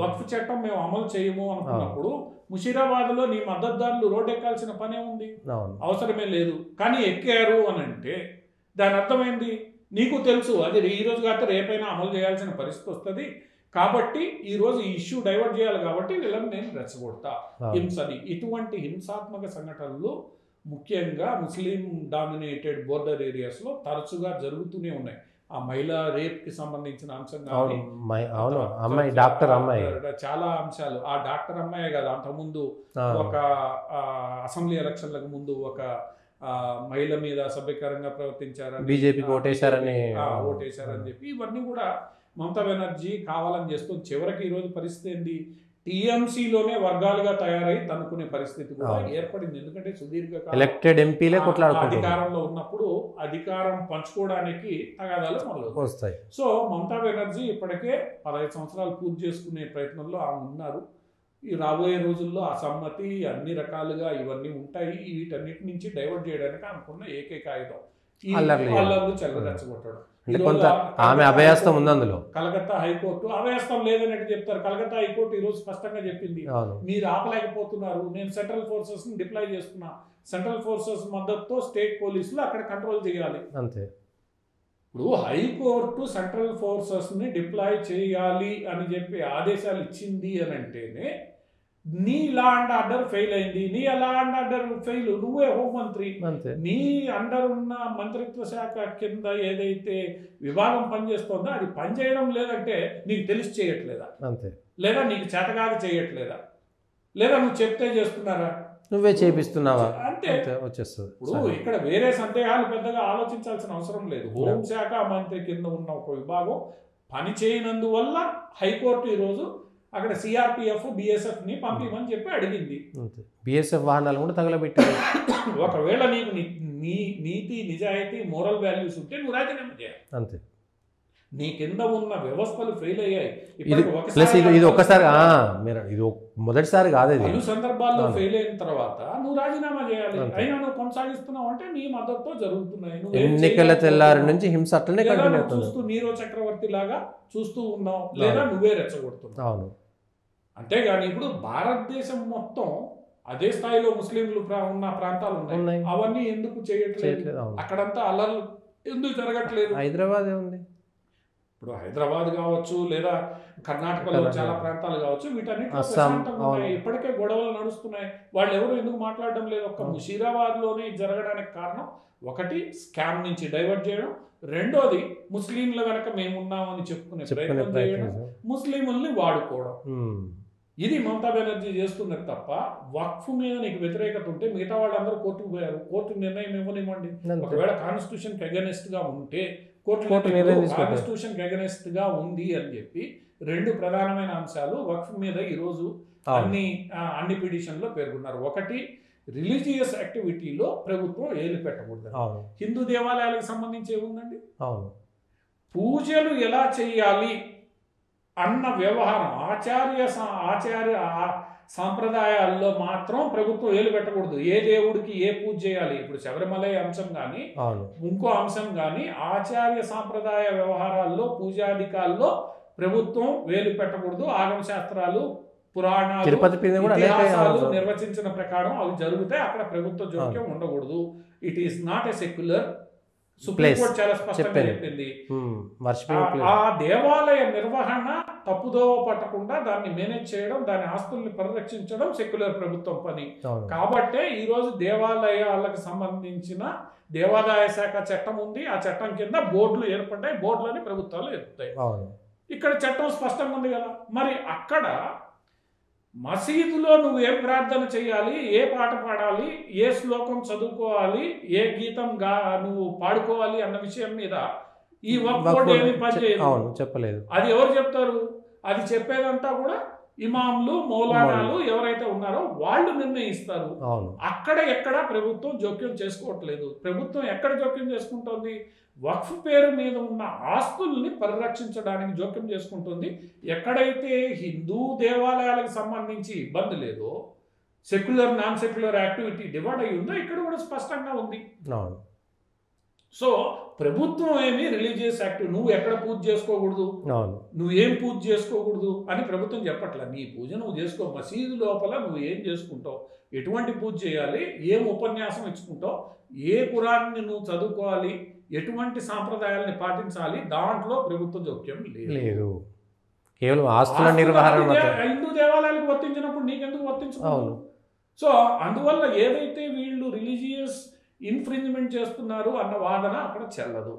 వక్ఫ్ చట్టం మేము అమలు చేయము అనుకున్నప్పుడు ముషీరాబాద్లో నీ మద్దతుదారులు రోడ్డు ఎక్కాల్సిన పనే ఉంది, అవసరమే లేదు. కానీ ఎక్కారు అని అంటే దాని అర్థమైంది, నీకు తెలుసు అది ఈ రోజు కాక రేపైనా అమలు చేయాల్సిన పరిస్థితి వస్తుంది, కాబట్టి ఈరోజు ఈ ఇష్యూ డైవర్ట్ చేయాలి, కాబట్టి వీళ్ళని నేను రెచ్చగొడతా, హింసని. ఇటువంటి హింసాత్మక సంఘటనలు ముఖ్యంగా ముస్లిం డామినేటెడ్ బోర్డర్ ఏరియాస్లో తరచుగా జరుగుతూనే ఉన్నాయి. ఆ మహిళా రేప్కి సంబంధించిన అంశం అవును కానీ అవును అమ్మాయి డాక్టర్ అమ్మాయి చాలా అంశాలు. ఆ డాక్టర్ అమ్మాయే కదా, అంతకుముందు ఒక అసెంబ్లీ ఎలక్షన్లకు ముందు ఒక మహిళ మీద అసభ్యకరంగా ప్రవర్తించారని, బీజేపీకి ఓటేశారని చెప్పి ఇవన్నీ కూడా మమతా బెనర్జీ కావాలని చేస్తుంది. చివరికి ఈరోజు పరిస్థితి ఏంటి, టీఎంసీలోనే వర్గాలుగా తయారై తనుకునే పరిస్థితి కూడా ఏర్పడింది. ఎందుకంటే సుదీర్ఘకాలం ఎలక్టెడ్ ఎంపీలే కొట్లాడుకుంటున్నారు. అధికారంలో ఉన్నప్పుడు అధికారం పంచుకోవడానికి తగాదాలు మొదలు వస్తాయి. సో మమతా బెనర్జీ ఇప్పటికే 15 సంవత్సరాలు పూర్తి చేసుకునే ప్రయత్నంలో ఆమె ఉన్నారు. ఈ రాబోయే రోజుల్లో అసమ్మతి అన్ని రకాలుగా ఇవన్నీ ఉంటాయి. వీటన్నిటి నుంచి డైవర్ట్ చేయడానికి అనుకున్న ఏకైక ఆయుధం ఈ అల్లర్లు చెల్లరచ్చగొట్టడం. కొంత ఆమె అభయాస్తం ఉంది అందులో. కలకత్తా హైకోర్టు అభయాస్తం లేదన్నట్టు చెప్తారు. కలకత్తా హైకోర్టు ఈ రోజు స్పష్టంగా చెప్పింది, మీరు ఆపలేకపోతున్నారు, నేను సెంట్రల్ ఫోర్సెస్ ని డిప్లాయ్ చేస్తున్నా, సెంట్రల్ ఫోర్సెస్ మద్దతుతో స్టేట్ పోలీసులు అక్కడ కంట్రోల్ చేయాలి అంతే. ఇప్పుడు హైకోర్టు సెంట్రల్ ఫోర్సెస్ ని డిప్లాయ్ చేయాలి అని చెప్పి ఆదేశాలు ఇచ్చింది అని అంటేనే నీ లా అండ్ ఆర్డర్ ఫెయిల్ అయింది. నీ లా అండ్ ఆర్డర్ ఫెయిల్, నువ్వే హోంమంత్రి, నీ అండర్ ఉన్న మంత్రిత్వ శాఖ కింద ఏదైతే విభాగం పనిచేస్తుందో అది పనిచేయడం లేదంటే నీకు తెలిసి చేయట్లేదా, లేదా నీకు చేతగాక చేయట్లేదా, లేదా నువ్వు చెప్తే చేస్తున్నారా, నువ్వే చేపిస్తున్నావా అంటే వచ్చేస్తుంది. ఇప్పుడు ఇక్కడ వేరే సందేహాలు పెద్దగా ఆలోచించాల్సిన అవసరం లేదు. హోంశాఖ మంత్రి కింద ఉన్న ఒక విభాగం పని చేయనందువల్ల హైకోర్టు ఈరోజు అక్కడ సిఆర్పిఎఫ్ బిఎస్ఎఫ్ ని పంపించమని చెప్పి అడిగింది. బిఎస్ఎఫ్ వాహనాలు కూడా తగలబెట్టారు. ఒకవేళ నీకు నీతి నిజాయితీ మోరల్ వాల్యూస్ ఉంటే నువ్వు రాజీనామా చేయాలి అంతే. నీ కింద ఉన్న వ్యవస్థలు ఫెయిల్ అయ్యాయి. ఇది ఒక్కసారి ఇది మొదటిసారి కాదు, పలు సందర్భాల్లో ఫెయిల్ అయిన తర్వాత నువ్వు రాజీనామా చేయాలి. అయినా నువ్వు కొనసాగిస్తున్నావు అంటే నీ మద్దతుతో జరుగుతున్నాయి. ఎన్నికల తెల్లారి నుంచి హింస అట్లనే చూస్తూ నీరో చక్రవర్తి లాగా చూస్తూ ఉన్నావు, లేదా నువ్వే రెచ్చగొడుతున్నావు. అవును. అంతేగాని ఇప్పుడు భారతదేశం మొత్తం అదే స్థాయిలో ముస్లింలు ఉన్న ప్రాంతాలు ఉన్నాయి, అవన్నీ ఎందుకు చేయట్లేదు? అక్కడంతా అల్లర్లు ఎందుకు జరగట్లేదు? హైదరాబాద్ ఉంది. ఇప్పుడు హైదరాబాద్ కావచ్చు, లేదా కర్ణాటకలో చాలా ప్రాంతాలు కావచ్చు, వీటన్నిటిలో ప్రశాంతంగా ఉన్నాయి. ఇప్పటికే గొడవలు నడుస్తున్నాయి. వాళ్ళు ఎవరు ఎందుకు మాట్లాడడం లేదు? ఒక్క ముషీరాబాద్లోనే జరగడానికి కారణం ఒకటి స్కామ్ నుంచి డైవర్ట్ చేయడం, రెండోది ముస్లింల వెనక మేమున్నామని చెప్పుకునే ప్రయత్నం చేయడం, ముస్లింల్ని వాడుకోవడం. ఇది మమతా బెనర్జీ చేస్తున్నది తప్ప వక్ఫ్ మీద నీకు వ్యతిరేకత ఉంటే మిగతా వాళ్ళందరూ కోర్టుకు పోయారు. కోర్టు నిర్ణయం ఇవ్వనివ్వండి. ఒకవేళ కాన్స్టిట్యూషన్ అగెనెస్ట్ గా ఉంటే కాన్స్టిట్యూషన్ అగెనెస్ట్ గా ఉంది అని చెప్పి రెండు ప్రధానమైన అంశాలు వక్ఫ్ మీద ఈరోజు అన్ని పిటిషన్లో పేర్కొన్నారు. ఒకటి, రిలీజియస్ యాక్టివిటీలో ప్రభుత్వం ఏలు పెట్టకూడదు. హిందూ దేవాలయాలకు సంబంధించి ఏముందండి? పూజలు ఎలా చేయాలి అన్న వ్యవహారం ఆచార్య సాంప్రదాయాల్లో మాత్రం ప్రభుత్వం ఏలు పెట్టకూడదు. ఏ దేవుడికి ఏ పూజ చేయాలి, ఇప్పుడు శబరిమల అంశం కానీ ఇంకో అంశం కానీ ఆచార్య సాంప్రదాయ వ్యవహారాల్లో పూజాధికాల్లో ప్రభుత్వం వేలు పెట్టకూడదు. ఆగమ శాస్త్రాలు పురాణాలు ఇతిహాసాలు నిర్వచించిన ప్రకారం అవి జరుగుతాయి. అక్కడ ప్రభుత్వ జోక్యం ఉండకూడదు. It is not a secular. Supreme court చాలా స్పష్టంగా చెప్పింది. ఆ దేవాలయ నిర్వహణ తప్పుదోవ పట్టకుండా దాన్ని మేనేజ్ చేయడం, దాని ఆస్తుల్ని పరిరక్షించడం సెక్యులర్ ప్రభుత్వం పని. కాబట్టే ఈ రోజు దేవాలయాలకు సంబంధించిన దేవాదాయ శాఖ చట్టం ఉంది. ఆ చట్టం కింద బోర్డులు ఏర్పడ్డాయి. బోర్డులని ప్రభుత్వాలు ఏర్పడతాయి. ఇక్కడ చట్టం స్పష్టంగా ఉంది కదా. మరి అక్కడ మసీదులో నువ్వు ఏ ప్రార్థన చేయాలి, ఏ పాట పాడాలి, ఏ శ్లోకం చదువుకోవాలి, ఏ గీతం నువ్వు పాడుకోవాలి అన్న విషయం మీద ఈ వక్ఫ్ బోర్డు ఏమి చెప్పలేదు. అది ఎవరు చెప్తారు? అది చెప్పేదంతా కూడా ఇమాంలు, మౌలానాలు ఎవరైతే ఉన్నారో వాళ్ళు నిర్ణయిస్తారు. అక్కడ ఎక్కడ ప్రభుత్వం జోక్యం చేసుకోవట్లేదు. ప్రభుత్వం ఎక్కడ జోక్యం చేసుకుంటోంది? వక్ఫ్ పేరు మీద ఉన్న ఆస్తుల్ని పరిరక్షించడానికి జోక్యం చేసుకుంటుంది. ఎక్కడైతే హిందూ దేవాలయాలకు సంబంధించి ఇబ్బంది లేదో, secular non secular activity divide అయి ఉందో ఇక్కడ కూడా స్పష్టంగా ఉంది. సో ప్రభుత్వం ఏమి రిలీజియస్ యాక్టివ్ నువ్వు ఎక్కడ పూజ చేసుకోకూడదు, నువ్వేం పూజ చేసుకోకూడదు అని ప్రభుత్వం చెప్పట్లా. నీ పూజ నువ్వు చేసుకో. మసీదు లోపల నువ్వు ఏం చేసుకుంటావు, ఎటువంటి పూజ చేయాలి, ఏం ఉపన్యాసం ఇచ్చుకుంటావు, ఏ ఖురాన్ని నువ్వు చదువుకోవాలి, ఎటువంటి సాంప్రదాయాలని పాటించాలి, దాంట్లో ప్రభుత్వ జోక్యం లేదు. కేవలం ఆస్తుల నిర్వహణ హిందూ దేవాలయాలకు వర్తించినప్పుడు నీకెందుకు వర్తించదు? సో అందువల్ల ఏదైతే వీళ్ళు రిలీజియస్ ఇన్ఫ్రింజ్మెంట్ చేస్తున్నారు అన్న వాదన అక్కడ చెల్లదు.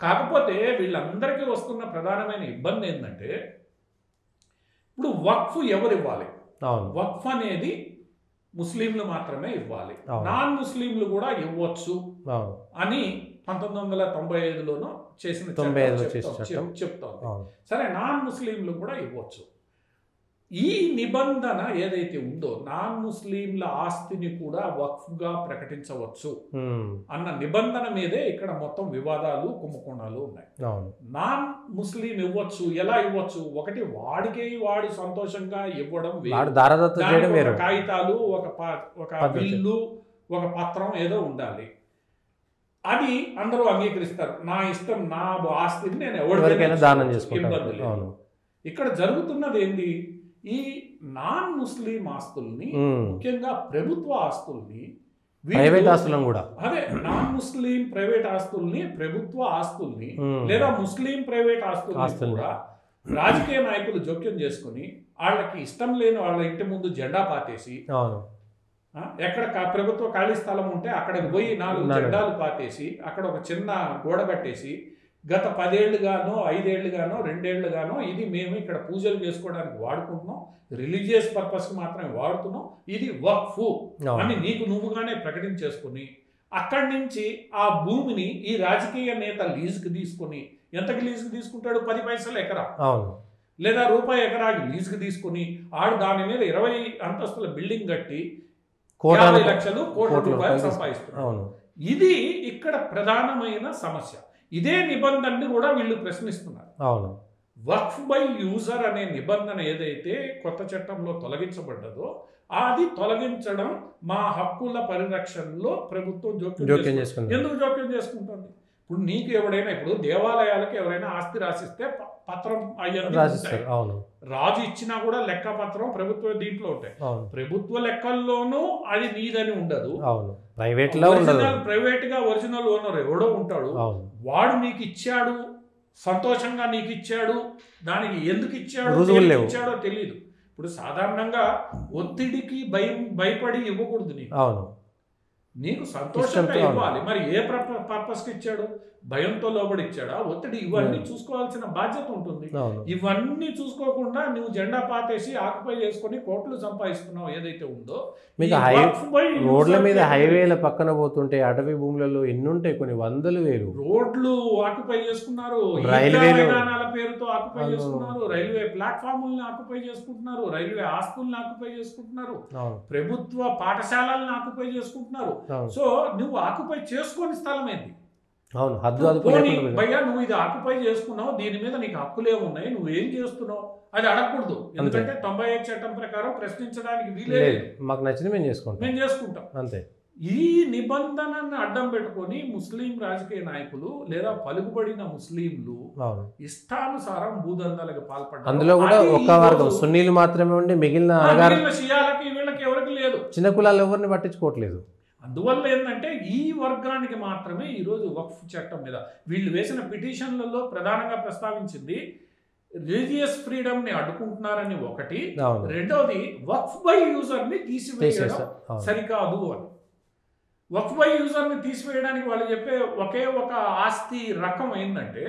కాకపోతే వీళ్ళందరికీ వస్తున్న ప్రధానమైన ఇబ్బంది ఏంటంటే ఇప్పుడు వక్ఫ్ ఎవరు ఇవ్వాలి? వక్ఫ్ అనేది ముస్లింలు మాత్రమే ఇవ్వాలి, నాన్ ముస్లింలు కూడా ఇవ్వచ్చు అని 1995లోనూ చేసిన చెప్తాం. సరే, నాన్ ముస్లింలు కూడా ఇవ్వచ్చు. ఈ నిబంధన ఏదైతే ఉందో నాన్ ముస్లింల ఆస్తిని కూడా వక్ఫ్గా ప్రకటించవచ్చు అన్న నిబంధన మీదే ఇక్కడ మొత్తం వివాదాలు కుంభకోణాలు ఉన్నాయి. నాన్ ముస్లిం ఇవ్వచ్చు, ఎలా ఇవ్వచ్చు? ఒకటి, వాడి సంతోషంగా ఇవ్వడం, కాగితాలు, ఒక బిల్లు, ఒక పత్రం ఏదో ఉండాలి. అది అందరూ అంగీకరిస్తారు. నా ఇష్టం, నా ఆస్తిని నేను ఎవరికైనా దానం చేసుకుంటాను. ఇక్కడ జరుగుతున్నది ఏంటి? ఈ నాన్ ముస్లిం ఆస్తుల్ని, ముఖ్యంగా ప్రభుత్వ ఆస్తుల్ని, అదే నాన్ ముస్లిం ప్రైవేట్ ఆస్తుల్ని, ప్రభుత్వ ఆస్తుల్ని లేదా ముస్లిం ప్రైవేట్ ఆస్తుల్ని కూడా రాజకీయ నాయకులు జోక్యం చేసుకుని వాళ్ళకి ఇష్టం లేని వాళ్ళ ఇంటి ముందు జెండా పాతేసి, ఎక్కడ ప్రభుత్వ ఖాళీ స్థలం ఉంటే అక్కడికి పోయి 4 జెండాలు పాతేసి అక్కడ ఒక చిన్న గోడ కట్టేసి గత 10 ఏళ్లుగానో 5 ఏళ్లుగానో 2 ఏళ్లుగానో ఇది మేము ఇక్కడ పూజలు చేసుకోవడానికి వాడుకుంటున్నాం, రిలీజియస్ పర్పస్కి మాత్రమే వాడుతున్నాం, ఇది వక్ఫ్ అని నీకు నువ్వుగానే ప్రకటించేసుకుని అక్కడి నుంచి ఆ భూమిని ఈ రాజకీయ నేత లీజుకి తీసుకుని, ఎంతకి లీజుకి తీసుకుంటాడు? 10 పైసలు ఎకరా లేదా రూపాయి ఎకరాకి లీజుకి తీసుకుని ఆడు దాని మీద 20 అంతస్తుల బిల్డింగ్ కట్టి 50 లక్షలు కోట్ల రూపాయలు సంపాదిస్తున్నారు. ఇది ఇక్కడ ప్రధానమైన సమస్య. ఇదే నిబంధనని కూడా వీళ్ళు ప్రశ్నిస్తున్నారు. వక్ఫ్ బై యూజర్ అనే నిబంధన ఏదైతే కొత్త చట్టంలో తొలగించబడ్డదో అది తొలగించడం మా హక్కుల పరిరక్షణలో ప్రభుత్వం జోక్యం చేసుకుంటుంది. ఎందుకు జోక్యం చేసుకుంటుంది? ఇప్పుడు నీకు ఎవడైనా, ఇప్పుడు దేవాలయాలకు ఎవరైనా ఆస్తి రాసిస్తే పత్రం అయ్యారు, రాజు ఇచ్చినా కూడా లెక్క పత్రం ప్రభుత్వ దీంట్లో ఉంటాయి. ప్రభుత్వ లెక్కల్లోనూ అది నీదని ఉండదు, ప్రైవేట్ గా ఒరిజినల్ ఓనర్ ఎవడో ఉంటాడు, వాడు నీకు ఇచ్చాడు, సంతోషంగా నీకు ఇచ్చాడు, దానికి ఎందుకు ఇచ్చాడో తెలియదు. ఇప్పుడు సాధారణంగా ఒత్తిడికి భయపడి ఇవ్వకూడదు నీకు సంతోషంగా ఇవ్వాలి. మరి ఏ పర్పస్కి ఇచ్చాడు? భయంతో లోబడి ఇచ్చాడా, ఒత్తిడి? ఇవన్నీ చూసుకోవాల్సిన బాధ్యత ఉంటుంది. ఇవన్నీ చూసుకోకుండా నువ్వు జెండా పాతేసి ఆక్యుపై చేసుకుని కోట్లు సంపాదిస్తున్నావు ఏదైతే ఉందో. రోడ్ల మీద హైవేల పక్కన పోతుంటే అటవీ భూములలో ఎన్ని ఉంటాయి, కొన్ని వందలు వేలు రోడ్లు ఆక్యుపై చేసుకున్నారు, రైల్వే విధానాల పేరుతో ఆక్యుపై చేసుకున్నారు, రైల్వే ప్లాట్ఫామ్లను ఆక్యుపై చేసుకుంటున్నారు, రైల్వే ఆస్తుల్ని ఆక్యుపై చేసుకుంటున్నారు, ప్రభుత్వ పాఠశాలలను ఆక్యుపై చేసుకుంటున్నారు. సో నువ్వు ఆక్యుపై చేసుకొని స్థలం ఏంటి? భయ్యా, నువ్వు ఇది ఆక్యుపై చేసుకున్నావు, దీని మీద నీకు హక్కులే ఉన్నాయి, నువ్వేం చేస్తున్నావు అది అడగకూడదు. ఎందుకంటే 95 చట్టం ప్రకారం ప్రశ్నించడానికి వీలే, మాకు నచ్చింది మేము చేసుకుంటాం అంతే. ఈ నిబంధనను అడ్డం పెట్టుకొని ముస్లిం రాజకీయ నాయకులు లేదా పలుకుబడిన ముస్లింలు ఇష్టానుసారం భూదందాలకు పాల్పడ్డారు. అందులో కూడా ఒక వర్గం సున్నీలు మాత్రమే ఉండి మిగిలిన షియాలకి వీళ్ళకి ఎవరికి లేదు, చిన్న కులాలు ఎవరిని పట్టించుకోవట్లేదు. అందువల్ల ఏంటంటే ఈ వర్గానికి మాత్రమే ఈరోజు వక్ఫ్ చట్టం మీద వీళ్ళు వేసిన పిటిషన్లలో ప్రధానంగా ప్రస్తావించింది రిలీజియస్ ఫ్రీడమ్ ని అడ్డుకుంటున్నారని ఒకటి, రెండవది వక్ఫ్ బై యూజర్ ని తీసివేయడం సరికాదు అని. వక్ఫ్ బై యూజర్ ని తీసివేయడానికి వాళ్ళు చెప్పే ఒకే ఒక ఆస్తి రకం ఏంటంటే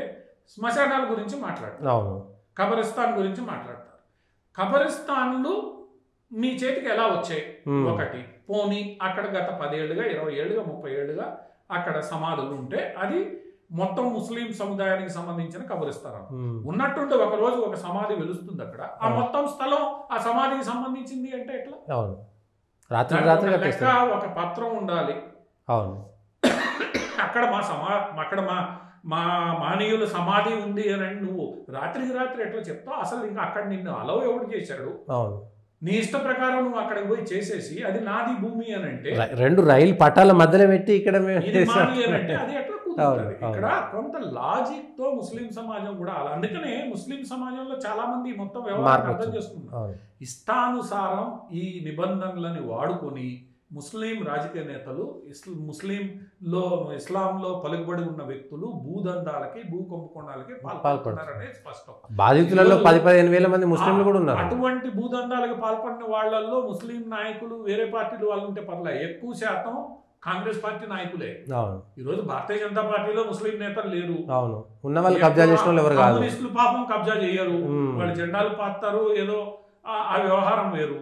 శ్మశానాల గురించి మాట్లాడతారు, కబరిస్తాన్ గురించి మాట్లాడతారు. కబరిస్తాన్లు మీ చేతికి ఎలా వచ్చాయి? ఒకటి, పోనీ అక్కడ గత 10 ఏళ్ళుగా 20 ఏళ్ళుగా 30 ఏళ్ళుగా అక్కడ సమాధులు ఉంటే అది మొత్తం ముస్లిం సముదాయానికి సంబంధించిన కబరిస్తాను ఉన్నట్టుండి ఒక రోజు ఒక సమాధి వెలుస్తుంది అక్కడ, ఆ మొత్తం స్థలం ఆ సమాధికి సంబంధించింది అంటే ఎట్లా? ఒక పత్రం ఉండాలి, అక్కడ మా మానీయుల సమాధి ఉంది అని నువ్వు రాత్రికి రాత్రి ఎట్లా చెప్తావు? అసలు ఇంకా అక్కడ నిన్ను అలౌ ఎవడు చేశాడు? నీ ఇష్ట ప్రకారం నువ్వు అక్కడికి పోయి చేసేసి అది నాది భూమి అని అంటే 2 రైలు పట్టాల మధ్యలో పెట్టి ఇక్కడ అది ఎట్లా కుదురుతుంది? ఇక్కడ కొంత లాజిక్ తో ముస్లిం సమాజం కూడా అలా. అందుకనే ముస్లిం సమాజంలో చాలా మంది మొత్తం వ్యవహారం అర్థం చేసుకున్నారు. ఇష్టానుసారం ఈ నిబంధనలని వాడుకొని ముస్లిం రాజకీయ నేతలు ఇస్లాంలో పలుకుబడి ఉన్న వ్యక్తులు భూదందాలకి భూ కుంభకోణాలకి పాల్పడుతున్నారనే స్పష్టం. బాధితులలో 10-15 వేల మంది ముస్లింలు కూడా ఉన్నారు. అటువంటి భూదందాలకు పాల్పడిన వాళ్ళల్లో ముస్లిం నాయకులు వేరే పార్టీలు వాళ్ళు ఉంటే పర్లే, ఎక్కువ శాతం కాంగ్రెస్ పార్టీ నాయకులే. అవును ఈరోజు భారతీయ జనతా పార్టీలో ముస్లిం నేతలు లేరు. అవును ఉన్న వాళ్ళు కబ్జా చేసిన వాళ్ళు ఎవరు కాదు. కమ్యూనిస్టులు పాపం కబ్జా చేయరు, వాళ్ళు జెండాలు పాతారు, ఏదో ఆ వ్యవహారం వేరు.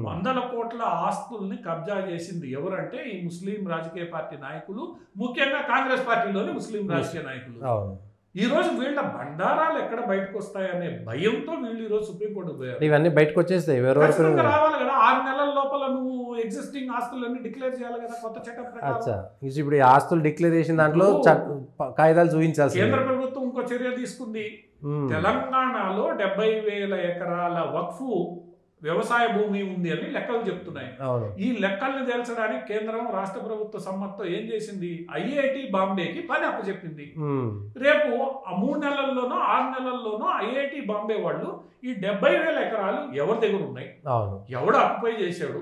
వందల కోట్ల ఆస్తుల్ని కబ్జా చేసింది ఎవరంటే ఈ ముస్లిం రాజకీయ పార్టీ నాయకులు, ముఖ్యంగా కాంగ్రెస్ పార్టీలోని ముస్లిం రాజకీయ నాయకులు. అవును ఈ రోజు వీళ్ళ బండారాలు ఎక్కడ బయటకు వస్తాయనే భయంతో వీళ్ళు ఈ రోజు సుప్రీంకోర్టు పోయారు. ఇవన్నీ బయటకు వచ్చేస్తాయి ఖచ్చితంగా రావాలి కదా. 6 నెలల లోపల నువ్వు ఎగ్జిస్టింగ్ ఆస్తులన్నీ డిక్లేర్ చేయాలి కదా కొత్త చట్టం ప్రకారం. ఇప్పుడు ఈ ఆస్తులు డిక్లేర్ చేసిన దాంట్లో కాగితాలు చూపించాల్సి. కేంద్ర ప్రభుత్వం ఇంకో చర్య తీసుకుంది. తెలంగాణలో 70,000 ఎకరాల వక్ఫ్ వ్యవసాయ భూమి ఉంది అని లెక్కలు చెప్తున్నాయి. ఈ లెక్కల్ని తేల్చడానికి కేంద్రం రాష్ట్ర ప్రభుత్వ సమ్మతితో ఏం చేసింది, ఐఐటి బాంబేకి పని అప్పచెప్పింది. రేపు 3 నెలల్లోనో 6 నెలల్లోనో ఐఐటి బాంబే వాళ్ళు ఈ 70,000 ఎకరాలు ఎవరి దగ్గర ఉన్నాయి, ఎవడు అక్యుపై చేశాడు,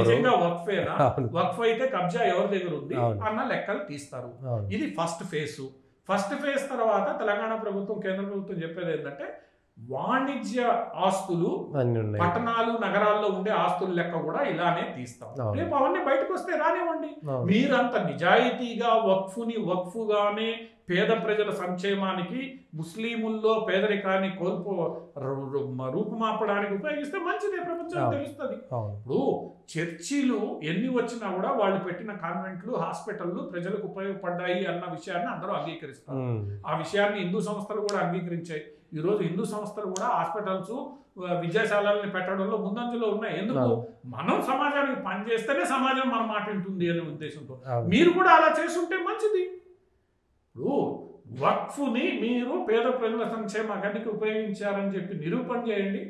నిజంగా వక్ఫేనా, వక్ఫ్ అయితే కబ్జా ఎవరి దగ్గర ఉంది అన్న లెక్కలు తీస్తారు. ఇది ఫస్ట్ ఫేజ్. ఫస్ట్ ఫేజ్ తర్వాత తెలంగాణ ప్రభుత్వం కేంద్ర ప్రభుత్వం చెప్పేది ఏంటంటే వాణిజ్య ఆస్తులు, పట్టణాలు నగరాల్లో ఉండే ఆస్తుల లెక్క కూడా ఇలానే తీస్తాం. రేపు అవన్నీ బయటకు వస్తే రానివ్వండి. మీరంత నిజాయితీగా వక్ఫుని వక్ఫుగానే పేద ప్రజల సంక్షేమానికి, ముస్లిముల్లో పేదరికాన్ని రూపుమాపడానికి ఉపయోగిస్తే మంచిదే, ప్రపంచం తెలుస్తుంది. ఇప్పుడు చర్చిలు ఎన్ని వచ్చినా కూడా వాళ్ళు పెట్టిన కాన్వెంట్లు, హాస్పిటళ్ళు ప్రజలకు ఉపయోగపడ్డాయి అన్న విషయాన్ని అందరూ అంగీకరిస్తారు. ఆ విషయాన్ని హిందూ సంస్థలు కూడా అంగీకరించాయి. ఈరోజు హిందూ సంస్థలు కూడా హాస్పిటల్స్, విద్యాశాలల్ని పెట్టడంలో ముందంజలో ఉన్నాయి. ఎందుకు, మనం సమాజానికి పనిచేస్తేనే సమాజం మన మాట వింటుంది అనే ఉద్దేశంతో. మీరు కూడా అలా చేసుంటే మంచిది. ఇప్పుడు వక్ఫ్ని మీరు పేద ప్రజల సంక్షేమానికి ఉపయోగించారని చెప్పి నిరూపణ చేయండి,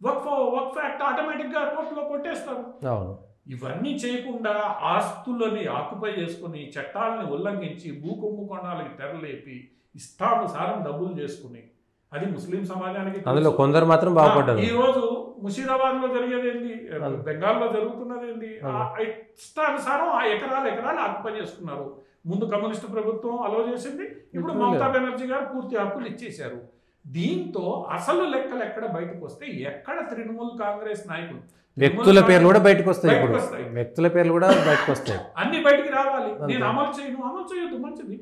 వక్ఫ్ యాక్ట్ ఆటోమేటిక్గా కోర్టులో కొట్టేస్తారు. ఇవన్నీ చేయకుండా ఆస్తులని ఆక్యుపై చేసుకుని, చట్టాలని ఉల్లంఘించి, భూకుంభకోణాలకి తెరలేపి, ఇష్టానుసారం డబ్బులు చేసుకుని, అది ముస్లిం సమాజానికి అందులో కొందరు మాత్రం బాగుపడ్డారు. ఈ రోజు ముషీరాబాద్ లో జరిగేది ఏంది, బెంగాల్లో జరుగుతున్నది ఏంది, ఇష్టానుసారం ఆ ఎకరాలు ఆక్యుపై చేసుకున్నారు. ముందు కమ్యూనిస్టు ప్రభుత్వం అలో చేసింది, ఇప్పుడు మమతా బెనర్జీ గారు పూర్తి హక్కులు ఇచ్చేశారు. దీంతో అసలు లెక్కలు ఎక్కడ బయటకు వస్తాయి, ఎక్కడ తృణమూల్ కాంగ్రెస్ నాయకులు వ్యక్తుల పేర్లు కూడా బయటకు వస్తాయి. ఇప్పుడు వ్యక్తుల పేర్లు కూడా బయటకు వస్తాయి. అన్ని బయటికి రావాలి. నేను అమలు చేయొద్దు, మంచిది.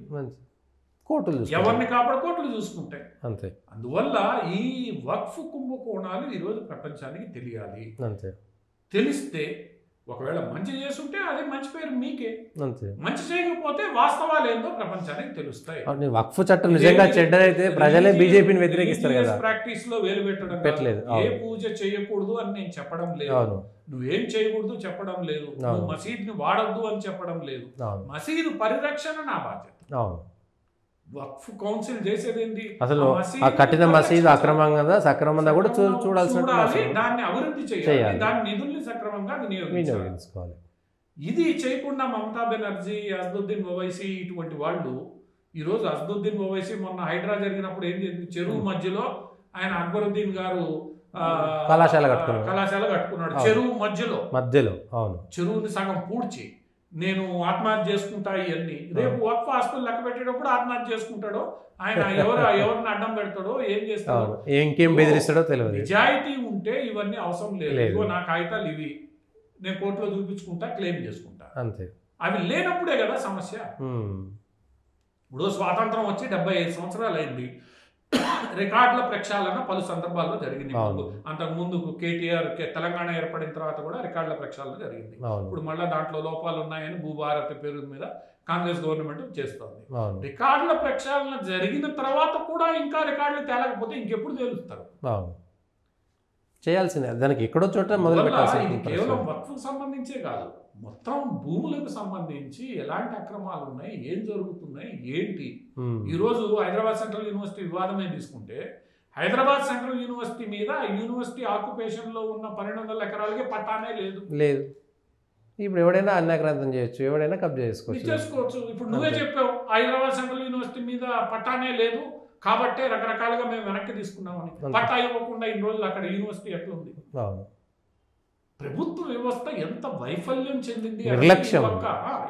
కోర్టులు ఎవరిని కాపాడు కోర్టులు చూసుకుంటాయి అంతే. అందువల్ల ఈ వక్ఫ్ కుంభకోణాలు ఈరోజు ప్రపంచానికి తెలియాలి. అంతే. తెలిస్తే ఒకవేళ మంచి చేస్తుంటే అది మంచి పేరు మీకే, అంతే. మంచి చేయకపోతే వాస్తవాలు ఏందో ప్రపంచానికి తెలుస్తాయి. వక్ఫ్ చట్టం నిజంగా చెడ్డదైతే ప్రజలే బీజేపీని వ్యతిరేకిస్తారు కదా. ప్రాక్టీస్ లో వేలు పెట్టలేదు. ఏ పూజ చేయకూడదు అని నేను చెప్పడం లేదు, నువ్వేం చేయకూడదు చెప్పడం లేదు, నువ్వు మసీదుని వాడద్దు అని చెప్పడం లేదు. మసీదు పరిరక్షణ నా బాధ్యత. వక్ఫ్ కౌన్సిల్ చేసేది ఏంటి, అసలు ఆ కట్టిన మసీదు అక్రమంగా సక్రమంగా కూడా చూడాల్సి, దాన్ని అభివృద్ధి చేయాలి, దాని నిధుల్ని సక్రమంగా వినియోగించుకోవాలి. ఇది చేయకుండా మమతా బెనర్జీ, అసదుద్దీన్ ఓవైసీ ఇటువంటి వాళ్ళు ఈరోజు అసదుద్దీన్ ఓవైసీ మొన్న హైడ్రా జరిగినప్పుడు ఏం చేసింది, చెరువు మధ్యలో ఆయన అక్బరుద్దీన్ గారు కళాశాల కట్టుకున్నాడు. చెరువు మధ్యలో అవును, చెరువుని సగం పూడ్చి నేను ఆత్మహత్య చేసుకుంటా ఇవన్నీ. రేపు వక్ఫ్ ఆస్తులు లెక్క పెట్టేటప్పుడు ఆత్మహత్య చేసుకుంటాడో, ఆయన ఎవరిని అడ్డం పెడతాడో, ఏం చేస్తాడో, ఇంకేం బెదిరిస్తాడో తెలియదు. నిజాయితీ ఉంటే ఇవన్నీ అవసరం లేదు. ఇదిగో నా కాగితాలు ఇవి, నేను కోర్టులో చూపించుకుంటా, క్లెయిమ్ చేసుకుంటా, అంతే. అవి లేనప్పుడే కదా సమస్య. ఇప్పుడు స్వాతంత్రం వచ్చి 75 సంవత్సరాలు అయింది. రికార్డుల ప్రక్షాళన పలు సందర్భాల్లో జరిగింది. అంతకుముందు కేటీఆర్ తెలంగాణ ఏర్పడిన తర్వాత కూడా రికార్డుల ప్రక్షాళన జరిగింది. ఇప్పుడు మళ్ళీ దాంట్లో లోపాలు ఉన్నాయని భూభారత్ పేరు మీద కాంగ్రెస్ గవర్నమెంట్ చేస్తుంది. రికార్డుల ప్రక్షాళన జరిగిన తర్వాత కూడా ఇంకా రికార్డులు తేలకపోతే ఇంకెప్పుడు తేలుస్తారు? చేయాల్సిందే, దానికి ఎక్కడో చోట మొదలు పెట్టాల్సింది. కేవలం వక్ఫ్కు సంబంధించే కాదు, మొత్తం భూములకు సంబంధించి ఎలాంటి అక్రమాలు ఉన్నాయి, ఏం జరుగుతున్నాయి, ఏంటి. ఈరోజు హైదరాబాద్ సెంట్రల్ యూనివర్సిటీ వివాదమే తీసుకుంటే, హైదరాబాద్ సెంట్రల్ యూనివర్సిటీ మీద యూనివర్సిటీ ఆక్యుపేషన్ లో ఉన్న 1200 ఎకరాలకే పట్టానే లేదు. ఇప్పుడు ఎవడైనా అన్యాక్రాంతం చేయొచ్చు, ఎవడైనా కబ్జా చేసుకోవచ్చు. ఇప్పుడు నువ్వే చెప్పావు, హైదరాబాద్ సెంట్రల్ యూనివర్సిటీ మీద పట్టానే లేదు కాబట్టే రకరకాలుగా మేము వెనక్కి తీసుకున్నామని. పట్టా ఇవ్వకుండా ఇన్ని రోజులు అక్కడ యూనివర్సిటీ ఎట్లుంది? ప్రభుత్వ వ్యవస్థ ఎంత వైఫల్యం చెందింది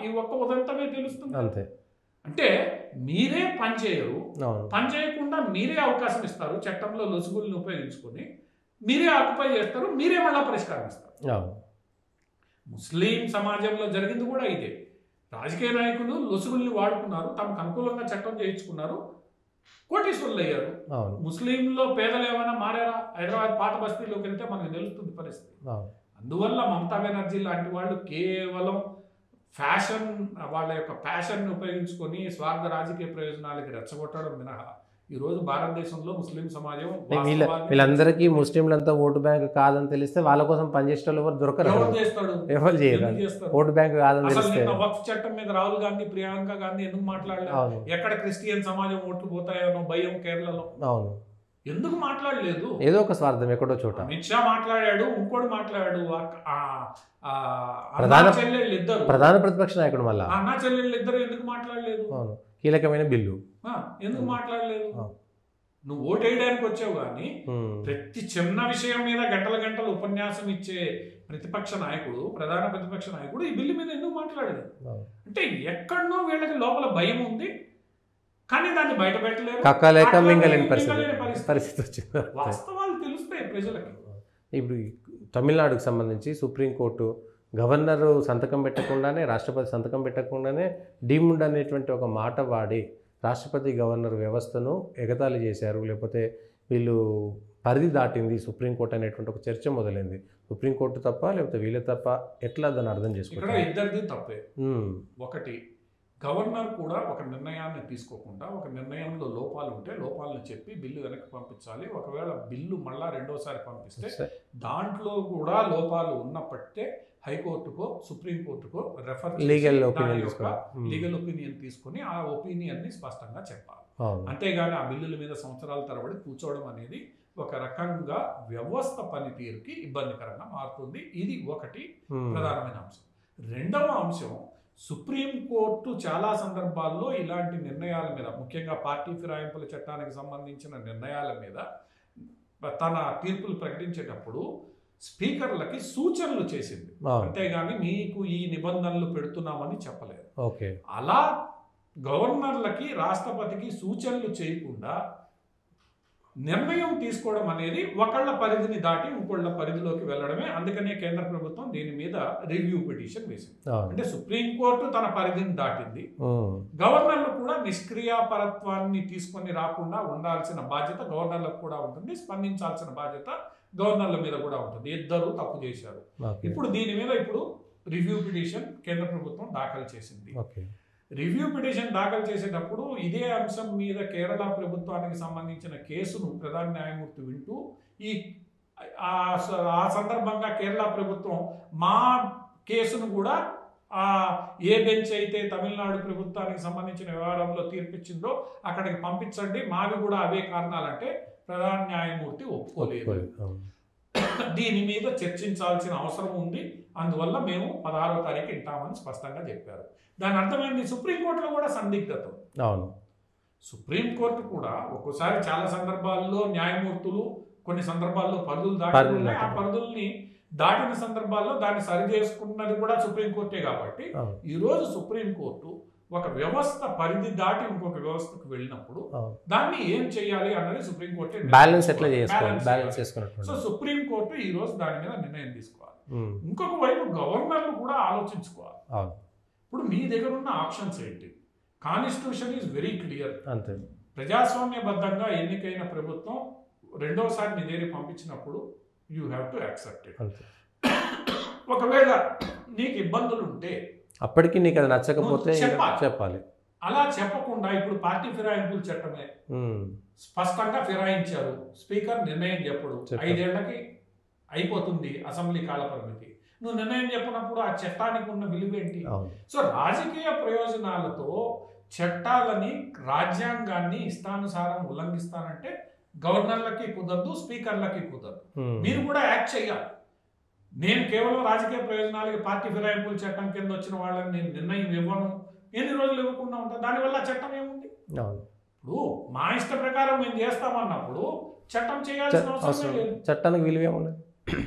ఈ ఒక్క ఉదంతమే తెలుస్తుంది. అంతే. అంటే మీరే పని చేయరు, పని చేయకుండా మీరే అవకాశం ఇస్తారు, చట్టంలో లొసుగుల్ని ఉపయోగించుకొని మీరే ఆక్యుపై చేస్తారు, మీరే మళ్ళా పరిష్కారం ఇస్తారు. ముస్లిం సమాజంలో జరిగింది కూడా ఇదే. రాజకీయ నాయకులు లొసుగుల్ని వాడుకున్నారు, తమకు అనుకూలంగా చట్టం చేయించుకున్నారు, కోటీశ్వరులు అయ్యారు. ముస్లింలో పేదలు ఏమైనా మారారా? హైదరాబాద్ పాత బస్తీలోకి వెళ్తే మనకు తెలుస్తుంది పరిస్థితి. అందువల్ల మమతా బెనర్జీ లాంటి వాళ్ళు కేవలం ఫ్యాషన్, వాళ్ళ యొక్క ప్యాషన్ని ఉపయోగించుకొని స్వార్థ రాజకీయ ప్రయోజనాలకి రెచ్చగొట్టడం మినహా ఈరోజు భారతదేశంలో ముస్లిం సమాజం వీళ్ళందరికీ ముస్లింలంతా ఓటు బ్యాంక్ కాదని తెలిస్తే వాళ్ళ కోసం పనిచేసే వాళ్ళు ఎవరు దొరకరు. ఎవరు చేయరు. ఓటు బ్యాంక్ కాదని తెలిస్తే వక్ఫ్ చట్టం మీద రాహుల్ గాంధీ, ప్రియాంక గాంధీ ఎందుకు మాట్లాడలేదు? ఎక్కడ క్రిస్టియన్ సమాజం ఓట్లు పోతాయో భయం కేరళలో. అవును, ఎందుకు మాట్లాడలేదు? ఏదో ఒక స్వార్థం ఎక్కడో చోట. అమిత్ షా మాట్లాడాడు, ఇంకోటి మాట్లాడాడు. ప్రధాన ప్రతిపక్ష నాయకుడు మళ్ళీ అన్నా చెల్లెళ్ళు ఇద్దరు ఎందుకు మాట్లాడలేదు? కీలకమైన బిల్లు ఎందుకు మాట్లాడలేదు? నువ్వు ఓటేయడానికి వచ్చావు కానీ ప్రతి చిన్న విషయం మీద గంటల గంటలు ఉపన్యాసం ఇచ్చే ప్రతిపక్ష నాయకుడు, ప్రధాన ప్రతిపక్ష నాయకుడు ఈ బిల్లు మీద ఎందుకు మాట్లాడలేదు? అంటే ఎక్కడనో వీళ్ళకి లోపల భయం ఉంది, కానీ దాన్ని బయట పెట్టలేరు. కక్కలేక మింగలేని పరిస్థితి వచ్చింది. వాస్తవాలు తెలుస్తాయి ప్రజలకి. ఇప్పుడు తమిళనాడుకు సంబంధించి సుప్రీంకోర్టు గవర్నరు సంతకం పెట్టకుండానే, రాష్ట్రపతి సంతకం పెట్టకుండానే డీమ్డ్ అనేటువంటి ఒక మాట వాడి రాష్ట్రపతి గవర్నర్ వ్యవస్థను ఎగతాళి చేశారు. లేకపోతే వీళ్ళు పరిధి దాటింది సుప్రీంకోర్టు అనేటువంటి ఒక చర్చ మొదలైంది. సుప్రీంకోర్టు తప్ప లేకపోతే వీళ్ళే తప్ప, ఎట్లా దాన్ని అర్థం చేసుకుంటారు? ఇద్దరిది తప్పే. ఒకటి, గవర్నర్ కూడా ఒక నిర్ణయాన్ని తీసుకోకుండా ఒక నిర్ణయంలో లోపాలు ఉంటే లోపాలను చెప్పి బిల్లు వెనక్కి పంపించాలి. ఒకవేళ బిల్లు మళ్ళా రెండోసారి పంపిస్తే దాంట్లో కూడా లోపాలు ఉన్నప్పటికే హైకోర్టుకో సుప్రీంకోర్టుకో రెఫర్ లీగల్ ఒపీనియన్ తీసుకుని ఆ ఒపీనియన్ని స్పష్టంగా చెప్పాలి. అంతేగాని ఆ బిల్లుల మీద సంవత్సరాల తరబడి కూర్చోవడం అనేది ఒక రకంగా వ్యవస్థ పనితీరుకి ఇబ్బందికరంగా మారుతుంది. ఇది ఒకటి ప్రధానమైన అంశం. రెండవ అంశం, సుప్రీంకోర్టు చాలా సందర్భాల్లో ఇలాంటి నిర్ణయాల మీద, ముఖ్యంగా పార్టీ ఫిరాయింపుల చట్టానికి సంబంధించిన నిర్ణయాల మీద తన తీర్పులు ప్రకటించేటప్పుడు స్పీకర్లకి సూచనలు చేసింది, అంతేగాని మీకు ఈ నిబంధనలు పెడుతున్నామని చెప్పలేదు. అలా గవర్నర్లకి రాష్ట్రపతికి సూచనలు చేయకుండా నిర్ణయం తీసుకోవడం అనేది ఒకళ్ళ పరిధిని దాటి ఇంకొళ్ళ పరిధిలోకి వెళ్ళడమే. అందుకనే కేంద్ర ప్రభుత్వం దీని మీద రివ్యూ పిటిషన్ వేసింది. అంటే సుప్రీంకోర్టు తన పరిధిని దాటింది, గవర్నర్లు కూడా నిష్క్రియాపరత్వాన్ని తీసుకొని రాకుండా ఉండాల్సిన బాధ్యత గవర్నర్లకు కూడా ఉంటుంది, స్పందించాల్సిన బాధ్యత గవర్నర్ల మీద కూడా ఉంటుంది. ఇద్దరు తప్పు చేశారు. ఇప్పుడు దీని మీద రివ్యూ పిటిషన్ కేంద్ర ప్రభుత్వం దాఖలు చేసింది. రివ్యూ పిటిషన్ దాఖలు చేసేటప్పుడు ఇదే అంశం మీద కేరళ ప్రభుత్వానికి సంబంధించిన కేసును ప్రధాన న్యాయమూర్తి వింటూ ఆ సందర్భంగా కేరళ ప్రభుత్వం మా కేసును కూడా ఏ బెంచ్ అయితే తమిళనాడు ప్రభుత్వానికి సంబంధించిన వ్యవహారంలో తీర్పిచ్చిందో అక్కడికి పంపించండి, మావి కూడా అవే కారణాలంటే ప్రధాన న్యాయమూర్తి ఒప్పుకోలేదు. దీని మీద చర్చించాల్సిన అవసరం ఉంది, అందువల్ల మేము 16వ తారీఖు వింటామని స్పష్టంగా చెప్పారు. దాని అర్థమైంది సుప్రీంకోర్టులో కూడా సందిగ్ధత. సుప్రీంకోర్టు కూడా ఒక్కోసారి చాలా సందర్భాల్లో న్యాయమూర్తులు కొన్ని సందర్భాల్లో పరిధులు దాటి ఆ పరిధుల్ని దాటిన సందర్భాల్లో దాన్ని సరి చేసుకున్నది కూడా సుప్రీంకోర్టే. కాబట్టి ఈరోజు సుప్రీంకోర్టు ఒక వ్యవస్థ పరిధి దాటి ఇంకొక వ్యవస్థకు వెళ్ళినప్పుడు దాన్ని ఏం చేయాలి అన్నది సుప్రీంకోర్టు బ్యాలెన్స్ ఎట్లా చేసుకోవాలి. సో సుప్రీంకోర్టు ఈ రోజు దాని మీద నిర్ణయం తీసుకోవాలి. ఇంకొక వైపు గవర్నర్లు కూడా ఆలోచించుకోవాలి. ఇప్పుడు మీ దగ్గర ఉన్న ఆప్షన్స్ ఏంటి? Constitution is very clear. ప్రజాస్వామ్యబద్ధంగా ఎన్నికైన ప్రభుత్వం రెండోసారి నీ దగ్గర పంపించినప్పుడు you have to accept it. ఒకవేళ నీకు ఇబ్బందులు ఉంటే అప్పటికి నీకు అది నచ్చకపోతే చెప్పాలి. అలా చెప్పకుండా ఇప్పుడు పార్టీ ఫిరాయింపుల చట్టమే స్పష్టంగా ఫిరాయించారు. స్పీకర్ నిర్ణయం చెప్పడు, 5 ఏళ్లకి అయిపోతుంది అసెంబ్లీ కాల పరిమితి. నువ్వు నిర్ణయం చెప్పినప్పుడు ఆ చట్టానికి ఉన్న విలువేంటి? సో రాజకీయ ప్రయోజనాలతో చట్టాలని, రాజ్యాంగాన్ని ఇష్టానుసారం ఉల్లంఘిస్తానంటే గవర్నర్లకి కుదరదు, స్పీకర్లకి కుదరదు. మీరు కూడా యాక్ట్ చేయాలి. నేను కేవలం రాజకీయ ప్రయోజనాలకి పార్టీ ఫిరాయింపుల చట్టం కింద వచ్చిన వాళ్ళని నేను నిర్ణయం ఇవ్వను, ఎన్ని రోజులు ఇవ్వకుండా ఉంటాను, దానివల్ల చట్టం ఏముంది? ఇప్పుడు మా ఇష్ట ప్రకారం మేము చేస్తామన్నప్పుడు చట్టం చేయాల్సిన అవసరం లేదు. చట్టానికి విలువ ఏముంది?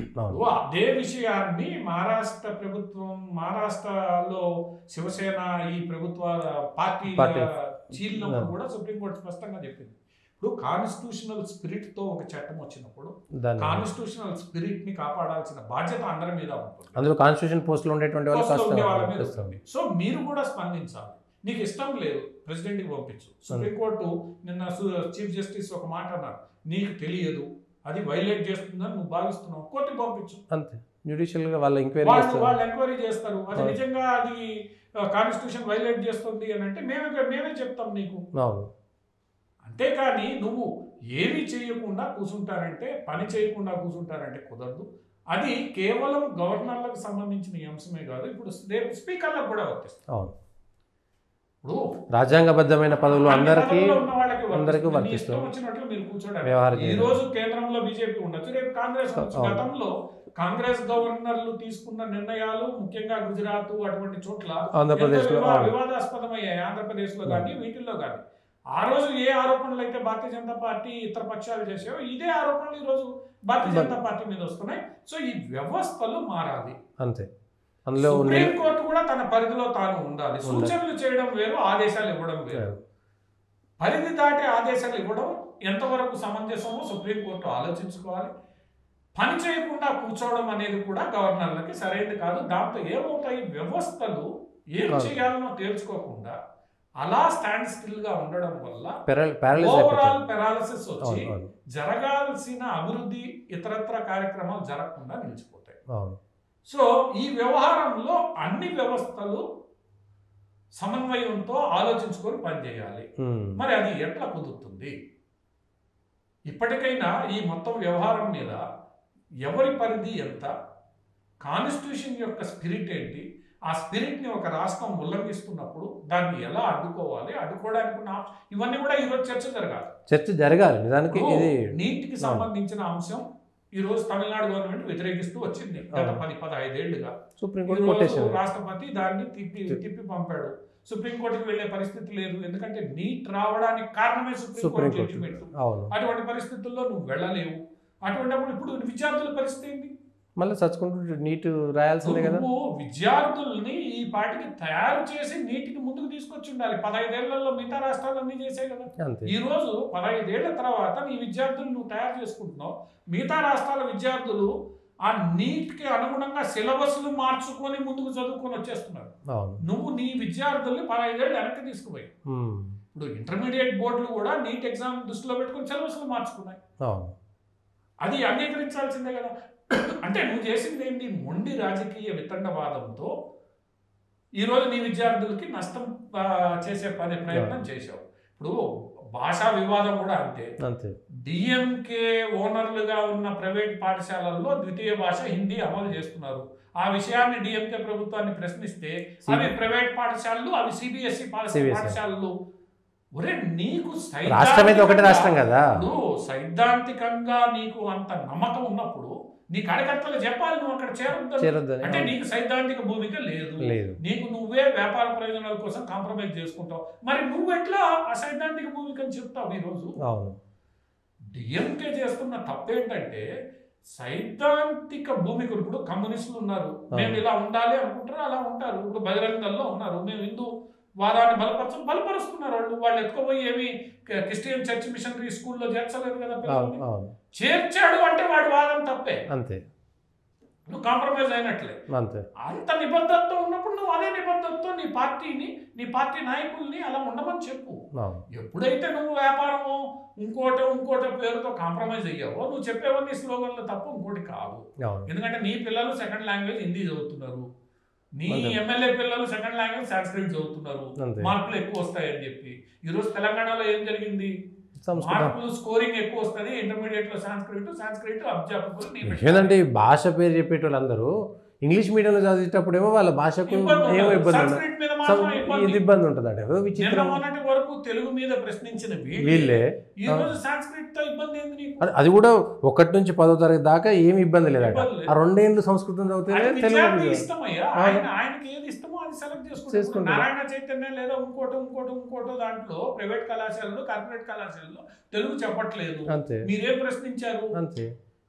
అదే విషయాన్ని మహారాష్ట్ర ప్రభుత్వం, మహారాష్ట్రలో శివసేన ఈ ప్రభుత్వ పార్టీ చీలినప్పుడు కూడా సుప్రీంకోర్టు స్పష్టంగా చెప్పింది. ఇప్పుడు కాన్స్టిట్యూషనల్ స్పిరిట్తో ఒక చట్టం వచ్చినప్పుడు దాన్ని కాన్స్టిట్యూషనల్ స్పిరిట్ని కాపాడాల్సిన బాధ్యత అందరి మీద ఉంటుంది. అందులో కాన్స్టిట్యూషన్ పోస్టులు ఉండేటువంటి వాళ్ళు పోస్టులో ఉండే వాళ్ళ మీద కష్టం. ఉంటుంది. సో మీరు కూడా స్పందించాలి. నీకు ఇష్టం లేదు ప్రెసిడెంట్కి పంపించు. సుప్రీంకోర్టు నిన్న చీఫ్ జస్టిస్ ఒక మాట అన్నారు, నీకు తెలియదు అది వైలేట్ చేస్తుందని నువ్వు భావిస్తున్నావు, కోర్టుకి పంపించు. అంతే, జ్యుడిషియల్ గా వాళ్ళు ఎంక్వైరీ వాళ్ళు చేస్తారు. వాళ్ళు ఎంక్వైరీ చేస్తారు. అది నిజంగా అది కాన్స్టిట్యూషన్ వైలేట్ చేస్తుంది అని అంటే మేమే చెప్తాం నీకు. అవును. అంతేకాని నువ్వు ఏమీ చేయకుండా కూర్చుంటారంటే, పని చేయకుండా కూర్చుంటారంటే కుదరదు. అది కేవలం గవర్నర్లకు సంబంధించిన ఈ అంశమే కాదు, ఇప్పుడు రేపు స్పీకర్లకు కూడా వర్తిస్తుంది. అవును, ఇప్పుడు రాజ్యాంగబద్ధమైన పదవులు అందరికీ ఉన్న వాళ్ళకి వర్తిస్తుంది. ఇష్టం వచ్చినట్లు మీరు కూర్చోడానికి. వ్యవహారం ఈ రోజు కేంద్రంలో బీజేపీ ఉండొచ్చు, రేపు కాంగ్రెస్ ఉండొచ్చు. గతంలో కాంగ్రెస్ గవర్నర్లు తీసుకున్న నిర్ణయాలు ముఖ్యంగా గుజరాత్ అటువంటి చోట్ల ఆంధ్రప్రదేశ్లో వివాదాస్పదమయ్యాయి. ఆంధ్రప్రదేశ్ లో కానీ వీటిల్లో కానీ ఆ రోజు ఏ ఆరోపణలు అయితే భారతీయ జనతా పార్టీ ఇతర పక్షాలు చేసాయో ఇదే ఆరోపణలు ఈ రోజు భారతీయ జనతా పార్టీ మీద వస్తున్నాయి. సో ఈ వ్యవస్థలు మారాలి. అంతే. అందులో సుప్రీంకోర్టు కూడా తన పరిధిలో తాను ఉండాలి. సూచనలు చేయడం వేరు, ఆదేశాలు ఇవ్వడం వేరు. పరిధి దాటి ఆదేశాలు ఇవ్వడం ఎంతవరకు సమంజసమో సుప్రీంకోర్టు ఆలోచించుకోవాలి. పని చేయకుండా కూర్చోవడం అనేది కూడా గవర్నర్లకి సరైనది కాదు. దాంతో ఏమవుతాయి, వ్యవస్థలు ఏం చేయాలనో తేల్చుకోకుండా అలా స్టాండ్ స్టిల్ గా ఉండడం వల్ల ఓవరాల్ పెరాలసిస్ వచ్చి జరగాల్సిన అభివృద్ధి ఇతరత్ర కార్యక్రమాలు జరగకుండా నిలిచిపోతాయి. సో ఈ వ్యవహారంలో అన్ని వ్యవస్థలు సమన్వయంతో ఆలోచించుకొని పనిచేయాలి. మరి అది ఎట్లా కుదురుతుంది? ఇప్పటికైనా ఈ మొత్తం వ్యవహారం మీద ఎవరి పరిధి ఎంత, కాన్స్టిట్యూషన్ యొక్క స్పిరిట్ ఏంటి, ఆ స్పిరిట్ ని ఒక రాష్ట్రం ఉల్లంఘిస్తున్నప్పుడు దాన్ని ఎలా అడ్డుకోవాలి, అడ్డుకోవడానికి ఉన్న ఇవన్నీ కూడా ఈరోజు చర్చ జరగాలి. నిజానికి ఇది నీటికి సంబంధించిన అంశం ఈ రోజు తమిళనాడు గవర్నమెంట్ వ్యతిరేకిస్తూ వచ్చింది గత 10-15 ఏళ్లుగా. సుప్రీంకోర్టు రాష్ట్రపతి దాన్ని తిప్పి పంపాడు. సుప్రీంకోర్టుకి వెళ్లే పరిస్థితి లేదు, ఎందుకంటే నీట్ రావడానికి కారణమే సుప్రీంకోర్టు జడ్జిమెంట్. అటువంటి పరిస్థితుల్లో నువ్వు వెళ్ళలేవు. అటువంటిప్పుడు ఇప్పుడు విద్యార్థుల పరిస్థితి ఏంటి? మళ్ళీ చచ్చుకుంటూ నీట్ రాయాల్సిందే కదా. విద్యార్థుల్ని ఈ పాటికి తయారు చేసి నీటికి ముందుకు తీసుకొచ్చి ఉండాలి. 15 ఏళ్లలో మిగతా రాష్ట్రాలు అన్ని చేసాయి కదా. ఈ రోజు 15 ఏళ్ల తర్వాత నీ విద్యార్థులు నువ్వు తయారు చేసుకుంటున్నావు. మిగతా రాష్ట్రాల విద్యార్థులు ఆ నీటికి అనుగుణంగా సిలబస్లు మార్చుకొని ముందుకు చదువుకొని వచ్చేస్తున్నారు. నువ్వు నీ విద్యార్థుల్ని 15 ఏళ్ళు వెనక్కి తీసుకుపోయి ఇప్పుడు ఇంటర్మీడియట్ బోర్డులు కూడా నీట్ ఎగ్జామ్ దృష్టిలో పెట్టుకుని సిలబస్లు మార్చుకున్నాయి. అది అంగీకరించాల్సిందే కదా. అంటే నువ్వు చేసింది ఏంటి? మొండి రాజకీయ వితండవాదంతో ఈరోజు నీ విద్యార్థులకి నష్టం చేసే ప్రయత్నం చేశావు. ఇప్పుడు భాషా వివాదం కూడా అంతే. డిఎంకే ఓనర్లుగా ఉన్న ప్రైవేట్ పాఠశాలల్లో ద్వితీయ భాష హిందీ అమలు చేస్తున్నారు. ఆ విషయాన్ని డిఎంకే ప్రభుత్వాన్ని ప్రశ్నిస్తే అవి ప్రైవేట్ పాఠశాలలు, అవి సిబిఎస్ఈ పాఠశాలలు. ఒరే నీకు సైద్ధాంతికంగా నీకు అంత నమ్మకం ఉన్నప్పుడు నీ కార్యకర్తలు చెప్పాలి నువ్వు అక్కడ చేరొద్దు. అంటే నీకు సైద్ధాంతిక భూమిక లేదు, నీకు నువ్వే వ్యాపార ప్రయోజనాల కోసం కాంప్రమైజ్ చేసుకుంటావు. మరి నువ్వు ఎట్లా ఆ సైద్ధాంతిక భూమికని చెప్తావు? ఈరోజు డిఎంకే చేస్తున్న తప్పేంటంటే సైద్ధాంతిక భూమికలు. ఇప్పుడు కమ్యూనిస్టులు ఉన్నారు, మేము ఇలా ఉండాలి అనుకుంటారు, అలా ఉంటారు. ఇప్పుడు బజరంగ దళంలో ఉన్నారు, మేము హిందూ వాదాన్ని బలపరుస్తున్నారు. వాళ్ళు ఎత్తుకోపోయి ఏమి క్రిస్టియన్ చర్చ్ మిషనరీ స్కూల్లో చేర్చలేదు కదా. చేర్చాడు అంటే వాడి వాదం తప్పే, అంతే. నువ్వు కాంప్రమైజ్ అయినట్లే. అంత నిబద్ధతతో ఉన్నప్పుడు నువ్వు అదే నిబద్ధతతో నీ పార్టీ నాయకుల్ని అలా ఉండమని చెప్పు. ఎప్పుడైతే నువ్వు వ్యాపారము ఇంకోటో పేరుతో కాంప్రమైజ్ అయ్యావో నువ్వు చెప్పేవన్నీ స్లోగన్లు తప్ప ఇంకోటి కాదు. ఎందుకంటే నీ పిల్లలు సెకండ్ లాంగ్వేజ్ హిందీ చదువుతున్నారు, నీ ఎమ్మెల్యే పిల్లలు సెకండ్ లాంగ్వేజ్ సాంస్క్రిట్ చదువుతున్నారు, మార్కులు ఎక్కువ వస్తాయని చెప్పి. ఈరోజు తెలంగాణలో ఏం జరిగింది? మార్కులు స్కోరింగ్ ఎక్కువ వస్తుంది, ఇంటర్మీడియట్ లో సాంస్క్రిట్ ఏంటంటే భాష పేరు చెప్పేటోళ్ళందరూ ఇంగ్లీష్ మీడియంలో చదివేటప్పుడేమో వాళ్ళ భాషకు ఏమో ఇబ్బంది ఉంటుందండి. విచిత్రం వరకు తెలుగు మీద ప్రశ్నించిన వీళ్ళే ఈ రోజు సాంస్క్రిట్ తో ఇబ్బంది ఏంది? అది కూడా 1 నుంచి 10వ తరగతి దాకా ఏమి ఇబ్బంది లేదట. ఆ 2 ఏళ్ళు సంస్కృతం చదివితే తెలుగు ఇష్టమయ్యా. ఆయనకి ఏది ఇష్టమో అది సెలెక్ట్ చేసుకుంటారు. నారాయణ చైతన్య లేదా ఇంకోటో దాంట్లో ప్రైవేట్ కళాశాలలో కార్పొరేట్ కళాశాలలో తెలుగు చెప్పట్లేదు. మీరేం ప్రశ్నించారు? అంతే.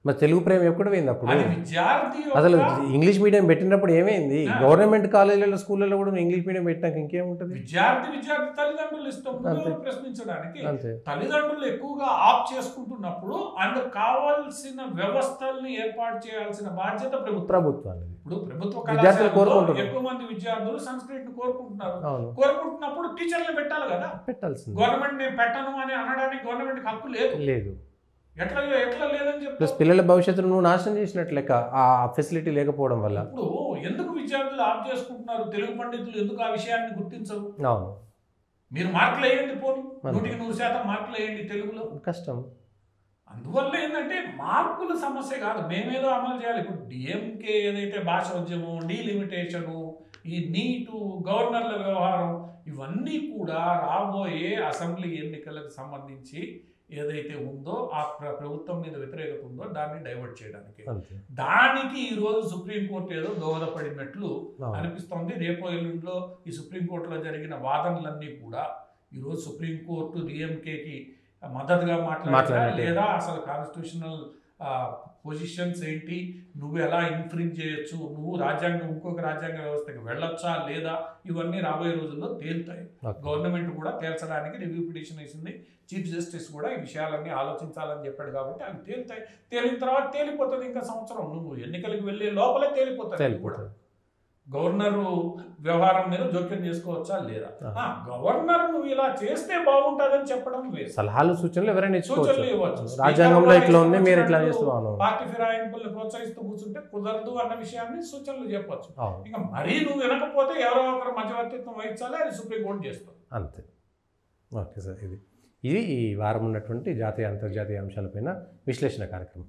మరి తెలుగు ప్రేమ ఎప్పుడు పోయింది అప్పుడు? అది విద్యార్థి అసలు ఇంగ్లీష్ మీడియం పెట్టినప్పుడు ఏమైంది? గవర్నమెంట్ కాలేజీలలో స్కూళ్ళలో కూడా ఇంగ్లీష్ మీడియం పెట్టినాక ఇంకేముంటుంది? విద్యార్థి తల్లిదండ్రులు ఇష్టం ప్రశ్నించడానికి తల్లిదండ్రులు ఎక్కువగా ఆప్ చేసుకుంటున్నప్పుడు అందుకు కావాల్సిన వ్యవస్థల్ని ఏర్పాటు చేయాల్సిన బాధ్యత ప్రభుత్వాన్ని. ఇప్పుడు ప్రభుత్వ కళాశాలలో ఎక్కువ మంది విద్యార్థులు సంస్కృత్ ని కోరుకుంటున్నప్పుడు టీచర్లు పెట్టాలి కదా. పెట్టాల్సింది. గవర్నమెంట్ నేను పెట్టను అని అనడానికి గవర్నమెంట్ హక్కు లేదు. ఎట్లా లేదని చెప్పి పిల్లల భవిష్యత్తును నువ్వు నాశనం చేసినట్లు లెక్క ఆ ఫెసిలిటీ లేకపోవడం వల్ల. ఇప్పుడు ఎందుకు విద్యార్థులు ఆప్ చేసుకుంటున్నారు? తెలుగు పండితులు ఎందుకు ఆ విషయాన్ని గుర్తించరు? అవును, మీరు మార్కులు వేయండి, పోనీ 100% మార్కులు వేయండి తెలుగులో. కష్టం. అందువల్ల ఏంటంటే మార్కుల సమస్య కాదు, మేమేదో అమలు చేయాలి. ఇప్పుడు డిఎంకే ఏదైతే భాషోద్యమం, డీలిమిటేషను, ఈ నీటు, గవర్నర్ల వ్యవహారం, ఇవన్నీ కూడా రాబోయే అసెంబ్లీ ఎన్నికలకు సంబంధించి ఏదైతే ఉందో ఆ ప్రభుత్వం మీద వ్యతిరేకత ఉందో దాన్ని డైవర్ట్ చేయడానికి, దానికి ఈరోజు సుప్రీంకోర్టు ఏదో దోహదపడినట్లు అనిపిస్తోంది. రేపో ఎల్లుండిలో ఈ సుప్రీంకోర్టులో జరిగిన వాదనలన్నీ కూడా ఈరోజు సుప్రీంకోర్టు డిఎంకేకి మద్దతుగా మాట్లాడారా లేదా, అసలు కాన్స్టిట్యూషనల్ పొజిషన్స్ ఏంటి, నువ్వు ఎలా ఇన్ఫ్రింజ్ చేయొచ్చు, నువ్వు ఇంకొక రాజ్యాంగ వ్యవస్థకి వెళ్ళొచ్చా లేదా, ఇవన్నీ రాబోయే రోజుల్లో తేలుతాయి. గవర్నమెంట్ కూడా తేల్చడానికి రివ్యూ పిటిషన్ వేసింది. చీఫ్ జస్టిస్ కూడా ఈ విషయాలన్నీ ఆలోచించాలని చెప్పాడు కాబట్టి అవి తేలుతాయి. తేలిన తర్వాత తేలిపోతుంది. ఇంకా సంవత్సరం నువ్వు ఎన్నికలకు వెళ్ళే లోపలే తేలిపోతుంది కూడా. గవర్నర్ వ్యవహారం మీద జోక్యం చేసుకోవచ్చా లేదా, గవర్నర్ నువ్వు ఇలా చేస్తే బాగుంటుందని చెప్పడం వేరు. సలహాలు సూచనలు ఎవరైనా సూచనలు ఇవ్వచ్చు. రాజ్యాంగంలో ఇట్లా ఉంది, మీరు ఇట్లా చేస్తున్నాను, పార్టీ ఫిరాయింపుల్ని ప్రోత్సహిస్తూ కూర్చుంటే కుదరదు అన్న విషయాన్ని సూచనలు చెప్పొచ్చు. ఇంకా మరీ నువ్వు వినకపోతే ఎవరో ఒకరు మధ్యవర్తిత్వం వహించాలి, అది సుప్రీంకోర్టు చేస్తుంది. అంతే. ఓకే సార్, ఇది ఈ వారం ఉన్నటువంటి జాతీయ అంతర్జాతీయ అంశాలపైన విశ్లేషణ కార్యక్రమం.